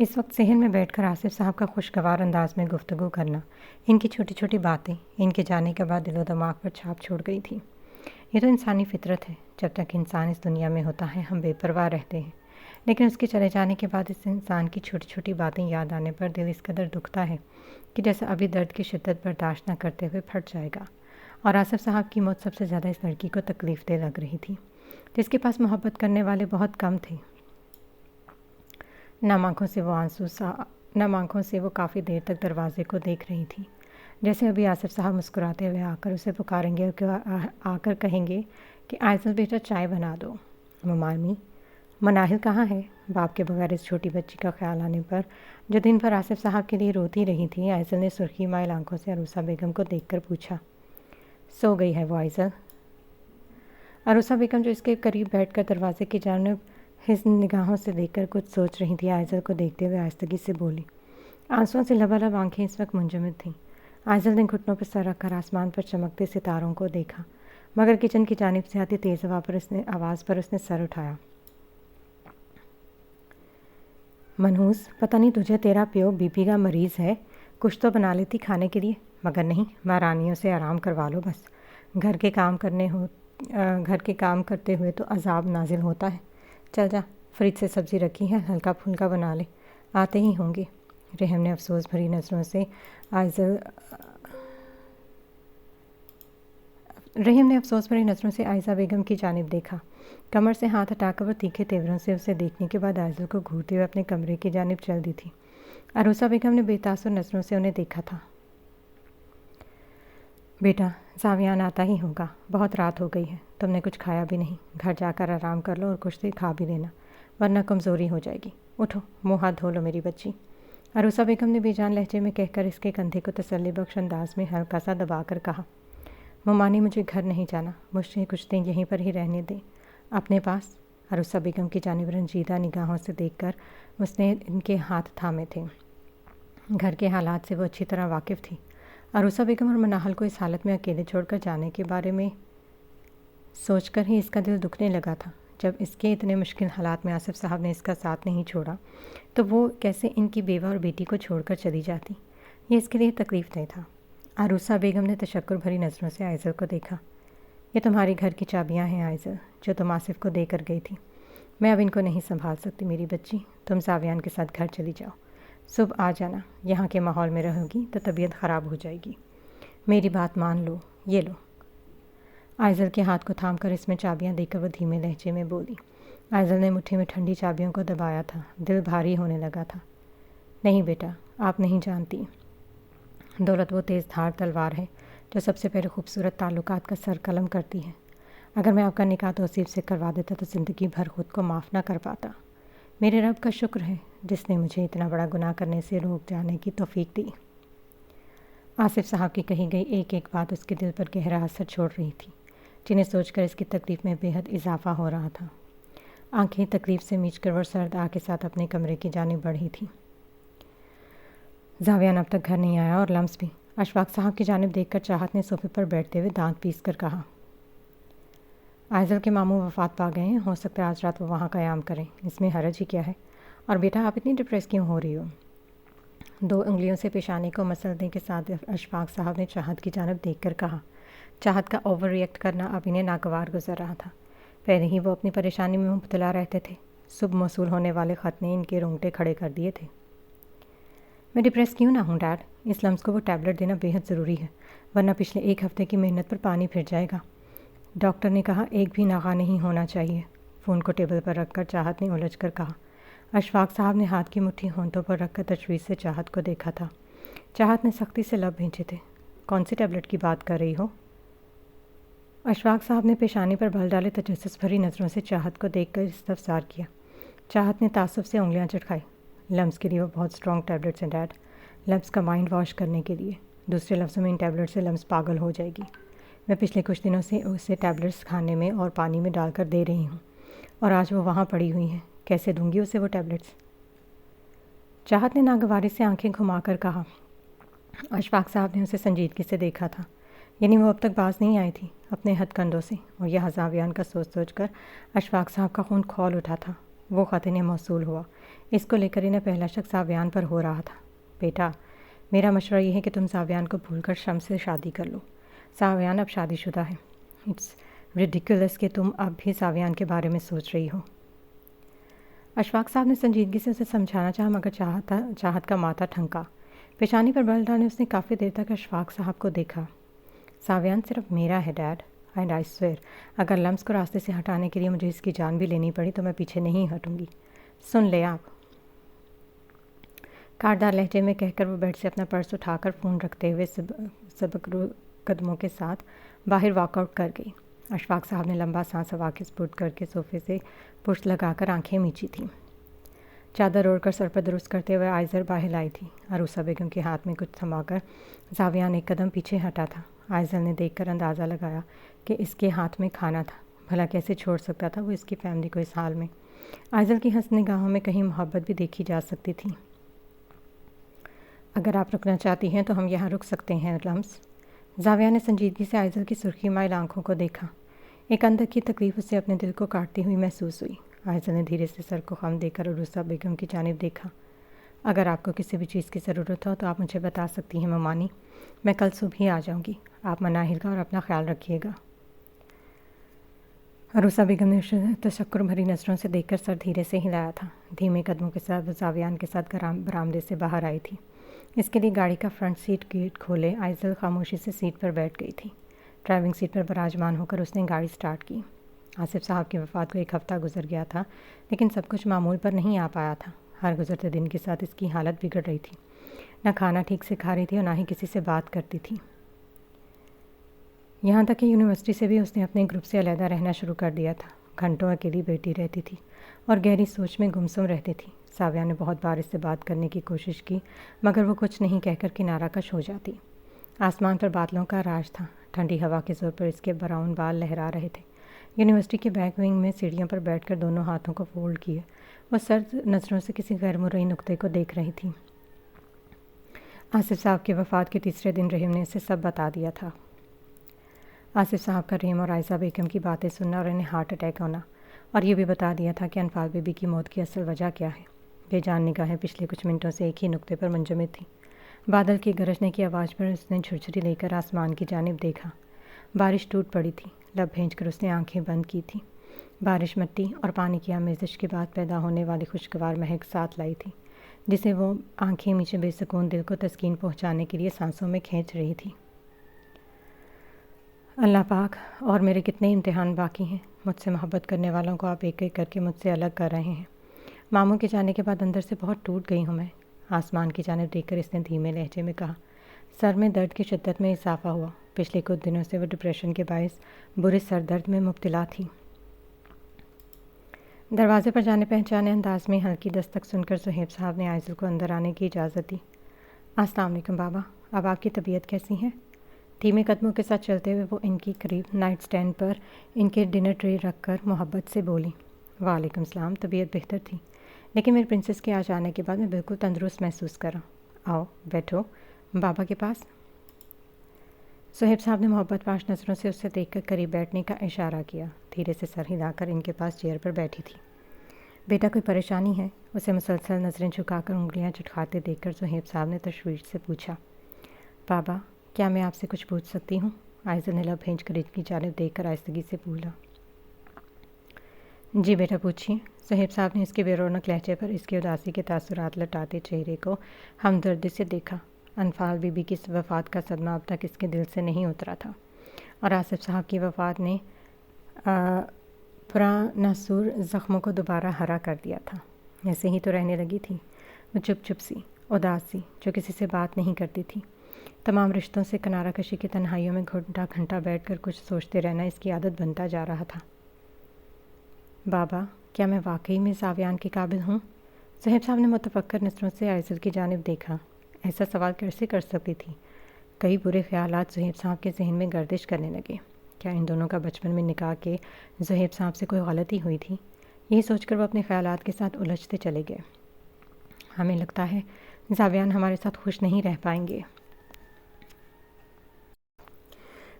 [SPEAKER 1] اس وقت صحن میں بیٹھ کر آصف صاحب کا خوشگوار انداز میں گفتگو کرنا، ان کی چھوٹی چھوٹی باتیں ان کے جانے کے بعد دل و دماغ پر چھاپ چھوڑ گئی تھی۔ یہ تو انسانی فطرت ہے، جب تک انسان اس دنیا میں ہوتا ہے ہم بے پرواہ رہتے ہیں، لیکن اس کے چلے جانے کے بعد اس انسان کی چھوٹی چھوٹی باتیں یاد آنے پر دل اس قدر دکھتا ہے کہ جیسے ابھی درد کی شدت برداشت نہ کرتے ہوئے پھٹ جائے گا۔ اور آصف صاحب کی موت سب سے زیادہ اس لڑکی کو تکلیف دہ لگ رہی تھی، جس کے پاس محبت کرنے والے بہت کم تھے۔ نم آنکھوں سے وہ کافی دیر تک دروازے کو دیکھ رہی تھی، جیسے ابھی آصف صاحب مسکراتے ہوئے آ کر اسے پکاریں گے اور آ کر کہیں گے کہ آئزل بیٹا چائے بنا دو۔ مامی، مناہل کہاں ہے؟ باپ کے بغیر اس چھوٹی بچی کا خیال آنے پر جو دن بھر آصف صاحب کے لیے روتی رہی تھی، آئزل نے سرخی مائل آنکھوں سے عروسہ بیگم کو دیکھ کر پوچھا۔ سو گئی ہے وہ آئزل؟ عروسہ بیگم جو اس کے قریب بیٹھ کر دروازے کی جانب حزن نگاہوں سے دیکھ کر کچھ سوچ رہی تھی، آئزل کو دیکھتے ہوئے آہستگی سے بولی۔ آنسوؤں سے لبالب آنکھیں اس وقت منجمد تھیں۔ آئزل نے گھٹنوں پر سر رکھ کر آسمان پر چمکتے ستاروں کو دیکھا، مگر کچن کی جانب سے آتی تیز آواز پر اس نے سر اٹھایا۔ منحوس، پتہ نہیں تجھے تیرا پیو بی پی کا مریض ہے، کچھ تو بنا لیتی کھانے کے لیے، مگر نہیں، مہارانیوں سے آرام کروا لو بس۔ گھر کے کام کرتے ہوئے تو عذاب نازل ہوتا ہے۔ چل جا، فریج سے سبزی رکھی ہے، ہلکا پھلکا بنا لے، آتے ہی ہوں گے۔ رحم نے افسوس بھری نظروں سے عائزہ بیگم کی جانب دیکھا۔ کمر سے ہاتھ ہٹا کر وہ تیکھے تیوروں سے اسے دیکھنے کے بعد عائزل کو گھورتے ہوئے اپنے کمرے کی جانب چل دی تھی۔ عروسہ بیگم نے بے تاثر نظروں سے انہیں دیکھا تھا۔ بیٹا، زاویان آتا ہی ہوگا، بہت رات ہو گئی ہے، تم نے کچھ کھایا بھی نہیں، گھر جا کر آرام کر لو اور کچھ دیر کھا بھی لینا، ورنہ کمزوری ہو جائے گی۔ اٹھو، منہ ہاتھ دھو لو میری بچی۔ عروسہ بیگم نے بے جان لہجے میں کہہ کر اس کے کندھے کو تسلی بخش انداز میں ہلکا سا دبا کر کہا۔ ممانی، مجھے گھر نہیں جانا، مجھے کچھ دن یہیں پر ہی رہنے دیں، اپنے پاس۔ عروسہ بیگم کی جانب رنجیدہ نگاہوں سے دیکھ کر اس نے ان کے ہاتھ تھامے تھے۔ گھر کے حالات سے وہ اچھی طرح واقف تھی۔ عروسہ بیگم اور مناہل کو اس حالت میں اکیلے چھوڑ کر جانے کے بارے میں سوچ کر ہی اس کا دل دکھنے لگا تھا۔ جب اس کے اتنے مشکل حالات میں آصف صاحب نے اس کا ساتھ نہیں چھوڑا تو وہ کیسے ان کی بیوہ اور بیٹی کو چھوڑ کر چلی جاتی؟ یہ اس کے لیے تکلیف دہ تھا۔ عروسہ بیگم نے تشکر بھری نظروں سے آئزل کو دیکھا۔ یہ تمہاری گھر کی چابیاں ہیں آئزل، جو تم آصف کو دے کر گئی تھی۔ میں اب ان کو نہیں سنبھال سکتی میری بچی، تم زاویان کے ساتھ گھر چلی جاؤ، صبح آ جانا، یہاں کے ماحول میں رہو گی تو طبیعت خراب ہو جائے گی، میری بات مان لو، یہ لو۔ آئزل کے ہاتھ کو تھام کر اس میں چابیاں دے کر وہ دھیمے لہجے میں بولی۔ آئزل نے مٹھی میں ٹھنڈی چابیوں کو دبایا تھا، دل بھاری ہونے لگا تھا۔ نہیں بیٹا، آپ نہیں جانتی، دولت وہ تیز دھار تلوار ہے جو سب سے پہلے خوبصورت تعلقات کا سر قلم کرتی ہے۔ اگر میں آپ کا نکاح توصیف سے کروا دیتا تو زندگی بھر خود کو معاف نہ کر پاتا۔ میرے رب کا شکر ہے جس نے مجھے اتنا بڑا گناہ کرنے سے روک جانے کی توفیق دی۔ آصف صاحب کی کہی گئی ایک ایک بات اس کے دل پر گہرا اثر چھوڑ رہی تھی، جنہیں سوچ کر اس کی تکلیف میں بے حد اضافہ ہو رہا تھا۔ آنکھیں تکلیف سے میچ کر وہ سرد آہ کے ساتھ اپنے کمرے کی جانب بڑھی تھی۔ زاویان اب تک گھر نہیں آیا اور لمس بھی۔ اشفاق صاحب کی جانب دیکھ کر چاہت نے صوفے پر بیٹھتے ہوئے دانت پیس کر کہا۔ آئزل کے ماموں وفات پا گئے ہیں، ہو سکتا ہے آج رات وہ وہاں قیام کریں، اس میں حرج ہی کیا ہے؟ اور بیٹا آپ اتنی ڈپریس کیوں ہو رہی ہو؟ 2 انگلیوں سے پیشانی کو مسلنے کے ساتھ اشفاق صاحب نے چاہت کی جانب دیکھ کر کہا۔ چاہت کا اوور ریئیکٹ کرنا اب انہیں ناگوار گزر رہا تھا۔ پہلے ہی وہ اپنی پریشانی میں مبتلا رہتے تھے، صبح موصول ہونے والے خط نے ان کے رونگٹے کھڑے کر دیے تھے۔ میں ڈپریس کیوں نہ ہوں ڈیڈ، اس لمس کو وہ ٹیبلٹ دینا بے حد ضروری ہے، ورنہ پچھلے 1 ہفتے کی محنت پر پانی پھر جائے گا۔ ڈاکٹر نے کہا ایک بھی ناغہ نہیں ہونا چاہیے۔ فون کو ٹیبل پر رکھ کر چاہت نے الجھ کر کہا۔ اشفاق صاحب نے ہاتھ کی مٹھی ہونٹوں پر رکھ کر تشویش سے چاہت کو دیکھا تھا۔ چاہت نے سختی سے لب بھینچے تھے۔ کون سی ٹیبلٹ کی بات کر رہی ہو؟ اشفاق صاحب نے پیشانی پر بل ڈالے تجسس بھری نظروں سے چاہت کو دیکھ کر استفسار کیا۔ چاہت نے تعصب سے انگلیاں چٹکائی۔ لمس کے لیے وہ بہت اسٹرانگ ٹیبلٹس ہیں ڈیڈ، لمس کا مائنڈ واش کرنے کے لیے۔ دوسرے لفظوں میں ان ٹیبلٹ سے لمس پاگل ہو جائے گی۔ میں پچھلے کچھ دنوں سے اسے ٹیبلٹس کھانے میں اور پانی میں ڈال کر دے رہی ہوں، اور آج وہ وہاں پڑی ہوئی ہیں، کیسے دوں گی اسے وہ ٹیبلٹس؟ چاہت نے ناگواری سے آنکھیں گھما کر کہا۔ اشفاق صاحب نے اسے سنجیدگی سے دیکھا تھا، یعنی وہ اب تک باز نہیں آئی تھی اپنے ہتھ کندھوں سے، اور یہ زاویان کا سوچ سوچ کر اشفاق صاحب کا خون کھول اٹھا تھا۔ وہ خط انہیں موصول ہوا۔ اس کو لے کر انہیں پہلا شک ساویان پر ہو رہا تھا۔ بیٹا، میرا مشورہ یہ ہے کہ تم ساویان کو بھول کر شمس سے شادی کر لو۔ ساویان اب شادی شدہ ہے۔ اٹس ریڈیکولس کہ تم اب بھی ساویان کے بارے میں سوچ رہی ہو۔ اشفاق صاحب نے سنجیدگی سے اسے سمجھانا چاہا، مگر چاہت کا ماتھا ٹھنکا۔ پیشانی پر بل ڈالے اس نے کافی دیر تک اشفاق صاحب کو دیکھا۔ ساویان صرف میرا ہے ڈیڈ، اینڈ آئی سویئر اگر لمس کو راستے سے ہٹانے کے لیے مجھے اس کی جان بھی لینی پڑی تو میں پیچھے نہیں ہٹوں گی۔ سن لے آپ، کاردار لہجے میں کہہ کر وہ بیڈ سے اپنا پرس اٹھا کر فون رکھتے ہوئے سبک رو قدموں کے ساتھ باہر واک آؤٹ کر گئی۔ اشفاق صاحب نے لمبا سانس ہوا کے سپرد کر کے صوفے سے پشت لگا کر آنکھیں میچی تھیں۔ چادر اوڑھ کر سر پر درست کرتے ہوئے آئزر باہر آئی تھی۔ عروسہ بیگم کے ہاتھ میں کچھ تھما کر ساویان ایک قدم پیچھے ہٹا تھا۔ آئزر نے دیکھ کر اندازہ لگایا کہ اس کے ہاتھ میں کھانا تھا۔ بھلا کیسے چھوڑ سکتا تھا وہ اس کی فیملی کو اس حال میں؟ آئزر کی حسن نگاہوں میں کہیں محبت بھی دیکھی جا سکتی تھی۔ اگر آپ رکنا چاہتی ہیں تو ہم یہاں رک سکتے ہیں لمس۔ زاویہ نے سنجیدگی سے آئزل کی سرخی مائل آنکھوں کو دیکھا۔ ایک اندر کی تکلیف اسے اپنے دل کو کاٹتی ہوئی محسوس ہوئی۔ آئزل نے دھیرے سے سر کو خم دے کر عروسہ بیگم کی جانب دیکھا۔ اگر آپ کو کسی بھی چیز کی ضرورت ہو تو آپ مجھے بتا سکتی ہیں ممانی، میں کل صبح ہی آ جاؤں گی۔ آپ مناہل کا اور اپنا خیال رکھیے گا۔ عروسہ بیگم نے تشکر بھری نظروں سے دیکھ کر سر دھیرے سے ہلایا تھا۔ دھیمے قدموں کے ساتھ وہ زاویان کے ساتھ برآمدے سے باہر آئی تھی۔ اس کے لیے گاڑی کا فرنٹ سیٹ گیٹ کھولے آئزل خاموشی سے سیٹ پر بیٹھ گئی تھی۔ ڈرائیونگ سیٹ پر براجمان ہو کر اس نے گاڑی سٹارٹ کی۔ آصف صاحب کی وفات کو ایک ہفتہ گزر گیا تھا، لیکن سب کچھ معمول پر نہیں آ پایا تھا۔ ہر گزرتے دن کے ساتھ اس کی حالت بگڑ رہی تھی۔ نہ کھانا ٹھیک سے کھا رہی تھی اور نہ ہی کسی سے بات کرتی تھی۔ یہاں تک کہ یونیورسٹی سے بھی اس نے اپنے گروپ سے علیحدہ رہنا شروع کر دیا تھا۔ گھنٹوں اکیلی بیٹھی رہتی تھی اور گہری سوچ میں گمسم رہتی تھی۔ ساویہ نے بہت بار اس سے بات کرنے کی کوشش کی، مگر وہ کچھ نہیں کہہ کر کنارہ کش ہو جاتی۔ آسمان پر بادلوں کا راج تھا۔ ٹھنڈی ہوا کے زور پر اس کے براؤن بال لہرا رہے تھے۔ یونیورسٹی کے بیک ونگ میں سیڑھیوں پر بیٹھ کر دونوں ہاتھوں کو فولڈ کیے وہ سرد نظروں سے کسی غیر مرئی نقطے کو دیکھ رہی تھی۔ آصف صاحب کی وفات کے تیسرے دن رحیم نے اسے سب بتا دیا تھا۔ آصف صاحب کا رحیم اور عائزہ بیگم کی باتیں سننا اور انہیں ہارٹ اٹیک ہونا، اور یہ بھی بتا دیا تھا کہ انفال بی بی کی موت کی اصل وجہ کیا ہے۔ بے جان نگاہیں پچھلے کچھ منٹوں سے ایک ہی نقطے پر منجمد تھیں۔ بادل کی گرجنے کی آواز پر اس نے جھرجھری لے کر آسمان کی جانب دیکھا۔ بارش ٹوٹ پڑی تھی۔ لب بھینچ کر اس نے آنکھیں بند کی تھیں۔ بارش مٹی اور پانی کی آمیزش کے بعد پیدا ہونے والی خوشگوار مہک ساتھ لائی تھی، جسے وہ آنکھیں میچے بے سکون دل کو تسکین پہنچانے کے لیے سانسوں میں کھینچ رہی تھی۔ اللہ پاک، اور میرے کتنے امتحان باقی ہیں۔ مجھ سے محبت کرنے والوں کو آپ ایک ایک کر کے مجھ سے الگ کر رہے ہیں۔ ماموں کے جانے کے بعد اندر سے بہت ٹوٹ گئی ہوں میں۔ آسمان کی جانب دیکھ کر اس نے دھیمے لہجے میں کہا۔ سر میں درد کی شدت میں اضافہ ہوا۔ پچھلے کچھ دنوں سے وہ ڈپریشن کے باعث برے سر درد میں مبتلا تھی۔ دروازے پر جانے پہچانے انداز میں ہلکی دستک سن کر صہیب صاحب نے عائزل کو اندر آنے کی اجازت دی۔ السلام علیکم بابا، اب آپ کی طبیعت کیسی ہے؟ دھیمے قدموں کے ساتھ چلتے ہوئے وہ ان کی قریب نائٹ سٹینڈ پر ان کے ڈنر ٹرے رکھ کر محبت سے بولی۔ وعلیکم السلام، طبیعت بہتر تھی، لیکن میری پرنسس کے آ جانے کے بعد میں بالکل تندرست محسوس کرا۔ آؤ بیٹھو بابا کے پاس۔ صہیب صاحب نے محبت پاش نظروں سے اسے دیکھ کر قریب بیٹھنے کا اشارہ کیا۔ دھیرے سے سر ہلا کر ان کے پاس چیئر پر بیٹھی تھی۔ بیٹا کوئی پریشانی ہے؟ اسے مسلسل نظریں جھکا کر انگلیاں چٹکاتے دیکھ کر صہیب صاحب نے تشویش سے پوچھا۔ بابا، کیا میں آپ سے کچھ پوچھ سکتی ہوں؟ عائزہ نے لب بھینچ کر ان کی جانب دیکھ کر آہستگی سے بولا۔ جی بیٹا پوچھیے۔ صہیب صاحب نے اس کے بے رونق لہجے پر اس کی اداسی کے تاثرات لٹاتے چہرے کو ہمدردی سے دیکھا۔ انفال بی بی کی وفات کا صدمہ اب تک اس کے دل سے نہیں اترا تھا، اور آصف صاحب کی وفات نے پراناسور زخموں کو دوبارہ ہرا کر دیا تھا۔ ایسے ہی تو رہنے لگی تھی وہ، چپ چپ سی، اداس سی، جو کسی سے بات نہیں کرتی تھی۔ تمام رشتوں سے کنارہ کشی کی تنہائیوں میں گھنٹہ گھنٹہ بیٹھ کر کچھ سوچتے رہنا اس کی عادت بنتا جا رہا تھا۔ بابا، کیا میں واقعی میں زاویان کے قابل ہوں؟ صہیب صاحب نے متفکر نظروں سے عائزل کی جانب دیکھا۔ ایسا سوال کیسے کر سکتی تھی؟ کئی برے خیالات صہیب صاحب کے ذہن میں گردش کرنے لگے۔ کیا ان دونوں کا بچپن میں نکاح کے صہیب صاحب سے کوئی غلطی ہوئی تھی؟ یہی سوچ کر وہ اپنے خیالات کے ساتھ الجھتے چلے گئے۔ ہمیں لگتا ہے زاویان ہمارے ساتھ خوش نہیں رہ پائیں گے۔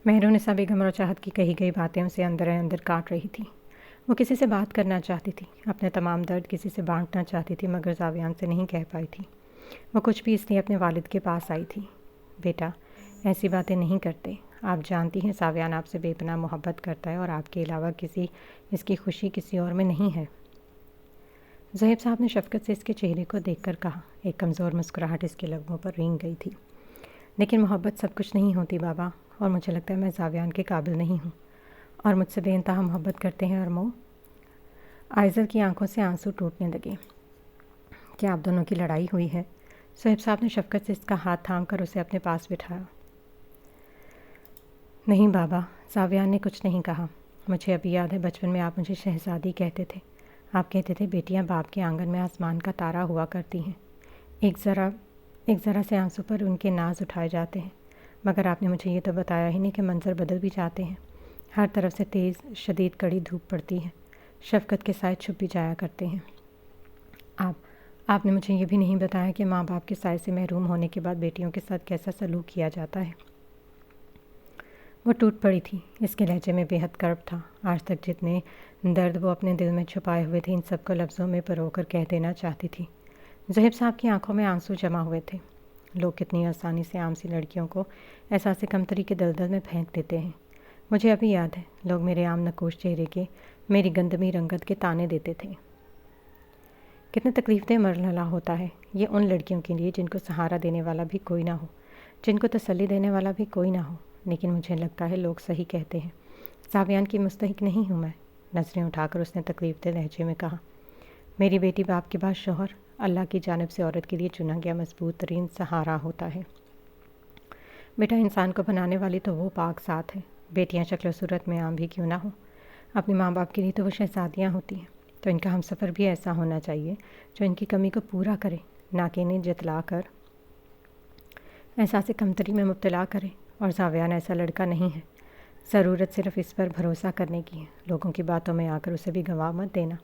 [SPEAKER 1] مہرونسا بیگم اور چاہت کی کہی گئی باتیں اسے اندر اندر کاٹ رہی تھی۔ وہ کسی سے بات کرنا چاہتی تھی، اپنے تمام درد کسی سے بانٹنا چاہتی تھی، مگر زاویان سے نہیں کہہ پائی تھی۔ وہ کچھ بھی اس لیے اپنے والد کے پاس آئی تھی۔ بیٹا، ایسی باتیں نہیں کرتے، آپ جانتی ہیں زاویان آپ سے بے پناہ محبت کرتا ہے اور آپ کے علاوہ اس کی خوشی کسی اور میں نہیں ہے۔ زہیب صاحب نے شفقت سے اس کے چہرے کو دیکھ کر کہا۔ ایک کمزور مسکراہٹ اس کے لبوں پر رینگ گئی تھی۔ لیکن محبت سب کچھ نہیں ہوتی بابا، اور مجھے لگتا ہے میں زاویان کے قابل نہیں ہوں، اور مجھ سے بے انتہا محبت کرتے ہیں ارمو۔ آئزل کی آنکھوں سے آنسو ٹوٹنے لگے۔ کیا آپ دونوں کی لڑائی ہوئی ہے؟ زہیب صاحب نے شفقت سے اس کا ہاتھ تھام کر اسے اپنے پاس بٹھایا۔ نہیں بابا، زاویان نے کچھ نہیں کہا۔ مجھے ابھی یاد ہے بچپن میں آپ مجھے شہزادی کہتے تھے۔ آپ کہتے تھے بیٹیاں باپ کے آنگن میں آسمان کا تارا ہوا کرتی ہیں، ایک ذرا سے آنسو پر ان کے ناز اٹھائے جاتے ہیں، مگر آپ نے مجھے یہ تو بتایا ہی نہیں کہ منظر بدل بھی جاتے ہیں۔ ہر طرف سے تیز شدید کڑی دھوپ پڑتی ہے، شفقت کے سائے چھپ بھی جایا کرتے ہیں۔ آپ نے مجھے یہ بھی نہیں بتایا کہ ماں باپ کے سائے سے محروم ہونے کے بعد بیٹیوں کے ساتھ کیسا سلوک کیا جاتا ہے۔ وہ ٹوٹ پڑی تھی۔ اس کے لہجے میں بے حد کرب تھا۔ آج تک جتنے درد وہ اپنے دل میں چھپائے ہوئے تھے، ان سب کو لفظوں میں پرو کر کہہ دینا چاہتی تھی۔ زہیب صاحب کی آنکھوں میں آنسو جمع ہوئے تھے۔ لوگ کتنی آسانی سے عام سی لڑکیوں کو احساس کمتری کے دلدل میں پھینک دیتے ہیں۔ مجھے ابھی یاد ہے، لوگ میرے عام نقوش چہرے کے، میری گندمی رنگت کے تانے دیتے تھے۔ کتنے تکلیف دہ مرحلہ ہوتا ہے یہ ان لڑکیوں کے لیے جن کو سہارا دینے والا بھی کوئی نہ ہو، جن کو تسلی دینے والا بھی کوئی نہ ہو۔ لیکن مجھے لگتا ہے لوگ صحیح کہتے ہیں۔ زاویان کی مستحق نہیں ہوں میں۔ نظریں اٹھا کر اس نے تکلیف دہ لہجے میں کہا۔ میری بیٹی باپ کے بعد شوہر اللہ کی جانب سے عورت کے لیے چنا گیا مضبوط ترین سہارا ہوتا ہے۔ بیٹا، انسان کو بنانے والی تو وہ پاک ذات ہے۔ بیٹیاں شکل و صورت میں عام بھی کیوں نہ ہوں، اپنے ماں باپ کے لیے تو وہ شہزادیاں ہوتی ہیں۔ تو ان کا ہم سفر بھی ایسا ہونا چاہیے جو ان کی کمی کو پورا کرے، نہ کہ انہیں جتلا کر احساس کمتری میں مبتلا کرے۔ اور زاویان ایسا لڑکا نہیں ہے۔ ضرورت صرف اس پر بھروسہ کرنے کی ہے، لوگوں کی باتوں میں آ کر اسے بھی گنوا مت دینا۔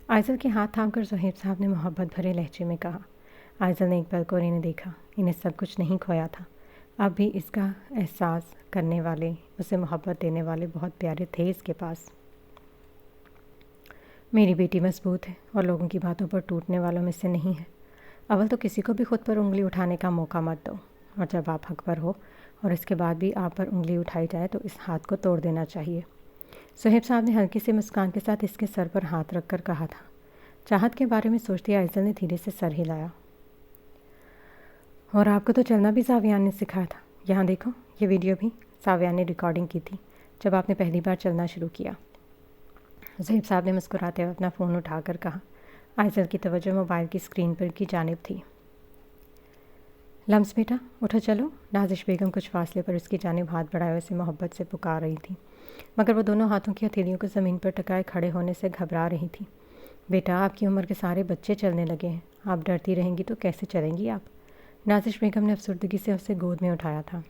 [SPEAKER 1] آئزل کے ہاتھ تھام کر زہیب صاحب نے محبت بھرے لہجے میں کہا۔ آئزل نے ایک پل کو انہیں دیکھا۔ انہیں سب کچھ نہیں کھویا تھا، اب بھی اس کا احساس کرنے والے، اسے محبت دینے والے بہت پیارے تھے اس کے پاس۔ میری بیٹی مضبوط ہے اور لوگوں کی باتوں پر ٹوٹنے والوں میں سے نہیں ہے۔ اول تو کسی کو بھی خود پر انگلی اٹھانے کا موقع مت دو، اور جب آپ حق پر ہو اور اس کے بعد بھی آپ پر انگلی اٹھائی جائے تو اس ہاتھ کو توڑ دینا چاہیے۔ زہیب صاحب نے ہلکی سی مسکان کے ساتھ اس کے سر پر ہاتھ رکھ کر کہا تھا۔ چاہت کے بارے میں سوچتی آئزل نے دھیرے سے سر ہلایا۔ اور آپ کو تو چلنا بھی زاویان نے سکھایا تھا۔ یہاں دیکھو، یہ ویڈیو بھی زاویان نے ریکارڈنگ کی تھی جب آپ نے پہلی بار چلنا شروع کیا۔ زہیب صاحب نے مسکراتے ہوئے اپنا فون اٹھا کر کہا۔ آئزل کی توجہ موبائل کی اسکرین پر کی جانب تھی۔ لمس بیٹا، اٹھو چلو۔ نازش بیگم کچھ فاصلے پر اس کی جانب ہاتھ بڑھائے اسے محبت سے پکار رہی تھی، مگر وہ دونوں ہاتھوں کی ہتھیلیوں کو زمین پر ٹکائے کھڑے ہونے سے گھبرا رہی تھی۔ بیٹا، آپ کی عمر کے سارے بچے چلنے لگے ہیں، آپ ڈرتی رہیں گی تو کیسے چلیں گی آپ؟ نازش بیگم نے افسردگی سے اسے گود میں اٹھایا تھا۔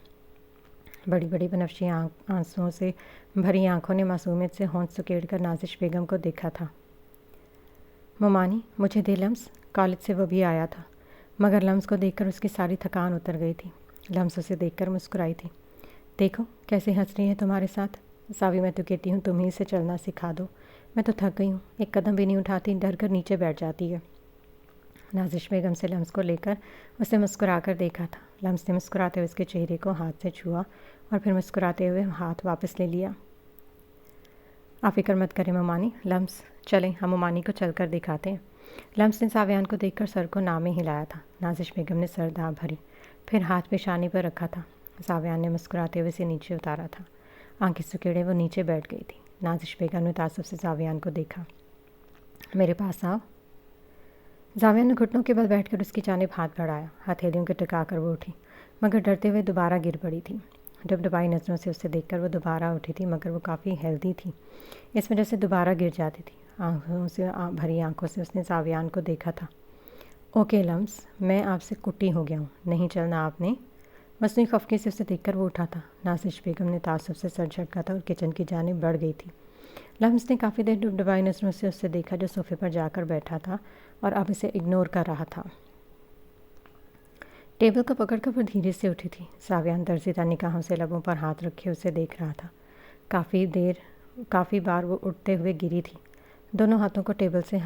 [SPEAKER 1] بڑی بڑی بنفشی آنسوؤں سے بھری آنکھوں نے معصومیت سے ہونٹ سکیڑ کر نازش بیگم کو دیکھا تھا۔ ممانی، مجھے دے لمس۔ کالج سے وہ بھی آیا تھا، مگر لمس کو دیکھ کر اس کی ساری تھکان اتر گئی تھی۔ لمس اسے دیکھ کر مسکرائی تھی۔ دیکھو کیسے ہنس رہی ہے تمہارے ساتھ۔ ساوی، میں تو کہتی ہوں تم ہی سے چلنا سکھا دو، میں تو تھک گئی ہوں، ایک قدم بھی نہیں اٹھاتی، ڈر کر نیچے بیٹھ جاتی ہے۔ نازش بیگم سے لمس کو لے کر اسے مسکرا کر دیکھا تھا۔ لمس نے مسکراتے ہوئے اس کے چہرے کو ہاتھ سے چھوا اور پھر مسکراتے ہوئے ہاتھ واپس لے لیا۔ آپ فکر مت کریں ممانی۔ لمس، چلیں ہم ممانی کو چل کر دکھاتے ہیں۔ لمس نے زاویان کو دیکھ کر سر کو نامے ہلایا تھا۔ نازش بیگم نے سر داں بھری، پھر ہاتھ پیشانی پر رکھا تھا۔ زاویان نے مسکراتے ہوئے اسے نیچے اتارا تھا۔ آنکھیں سکیڑے وہ نیچے بیٹھ گئی تھی۔ نازش بیگم نے تعصب سے زاویان کو دیکھا۔ میرے پاس آؤ۔ زاویان نے گھٹنوں کے بل بیٹھ کر اس کی جانب ہاتھ بڑھایا۔ ہتھیلیوں کو ٹکا کر وہ اٹھی، مگر ڈرتے ہوئے دوبارہ گر پڑی تھی۔ ڈبڈبائی نظروں سے اسے دیکھ کر وہ دوبارہ اٹھی تھی، مگر وہ کافی ہیلدی تھی، اس وجہ سے دوبارہ گر جاتی تھی۔ بھری آنکھوں سے اس نے زاویان کو دیکھا تھا۔ اوکے لمس، میں آپ سے کٹی ہو گیا ہوں، نہیں چلنا آپ نے؟ مصنوعی خفگی سے اسے دیکھ کر وہ اٹھا تھا۔ نازش بیگم نے تعصب سے سر جھٹکا تھا اور کچن کی جانب بڑھ گئی تھی۔ لمس نے کافی دیر ڈبڈبائی نظروں سے اسے دیکھا جو صوفے پر جا کر بیٹھا تھا اور اب اسے اگنور کر رہا تھا۔ ٹیبل کو پکڑ کر وہ دھیرے سے اٹھی تھی۔ زاویان درزیدہ نگاہوں سے لبوں پر ہاتھ رکھے اسے دیکھ رہا تھا۔ کافی دیر کافی بار وہ اٹھتے ہوئے گری تھی۔ دونوں ہاتھوں کو ٹیبل سے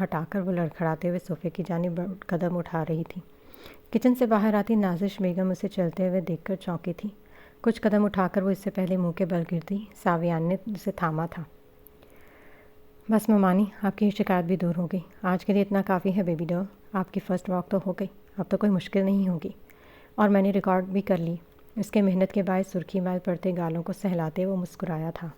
[SPEAKER 1] ہٹا کر وہ لڑکھڑاتے ہوئے صوفے کی جانب قدم اٹھا رہی تھی۔ کچن سے باہر آتی نازش بیگم اسے چلتے ہوئے دیکھ کر چونکی تھی۔ کچھ قدم اٹھا کر وہ اس سے پہلے منہ کے بل گرتی، ساویان نے اسے تھاما تھا۔ بس ممانی، آپ کی شکایت بھی دور ہو گئی۔ آج کے لیے اتنا کافی ہے بیبی ڈال، آپ کی فرسٹ واک تو ہو گئی، اب تو کوئی مشکل نہیں ہوگی۔ اور میں نے ریکارڈ بھی کر لی۔ اس کے محنت کے باعث سرخی مائل پڑتے گالوں کو سہلاتے وہ مسکرایا تھا۔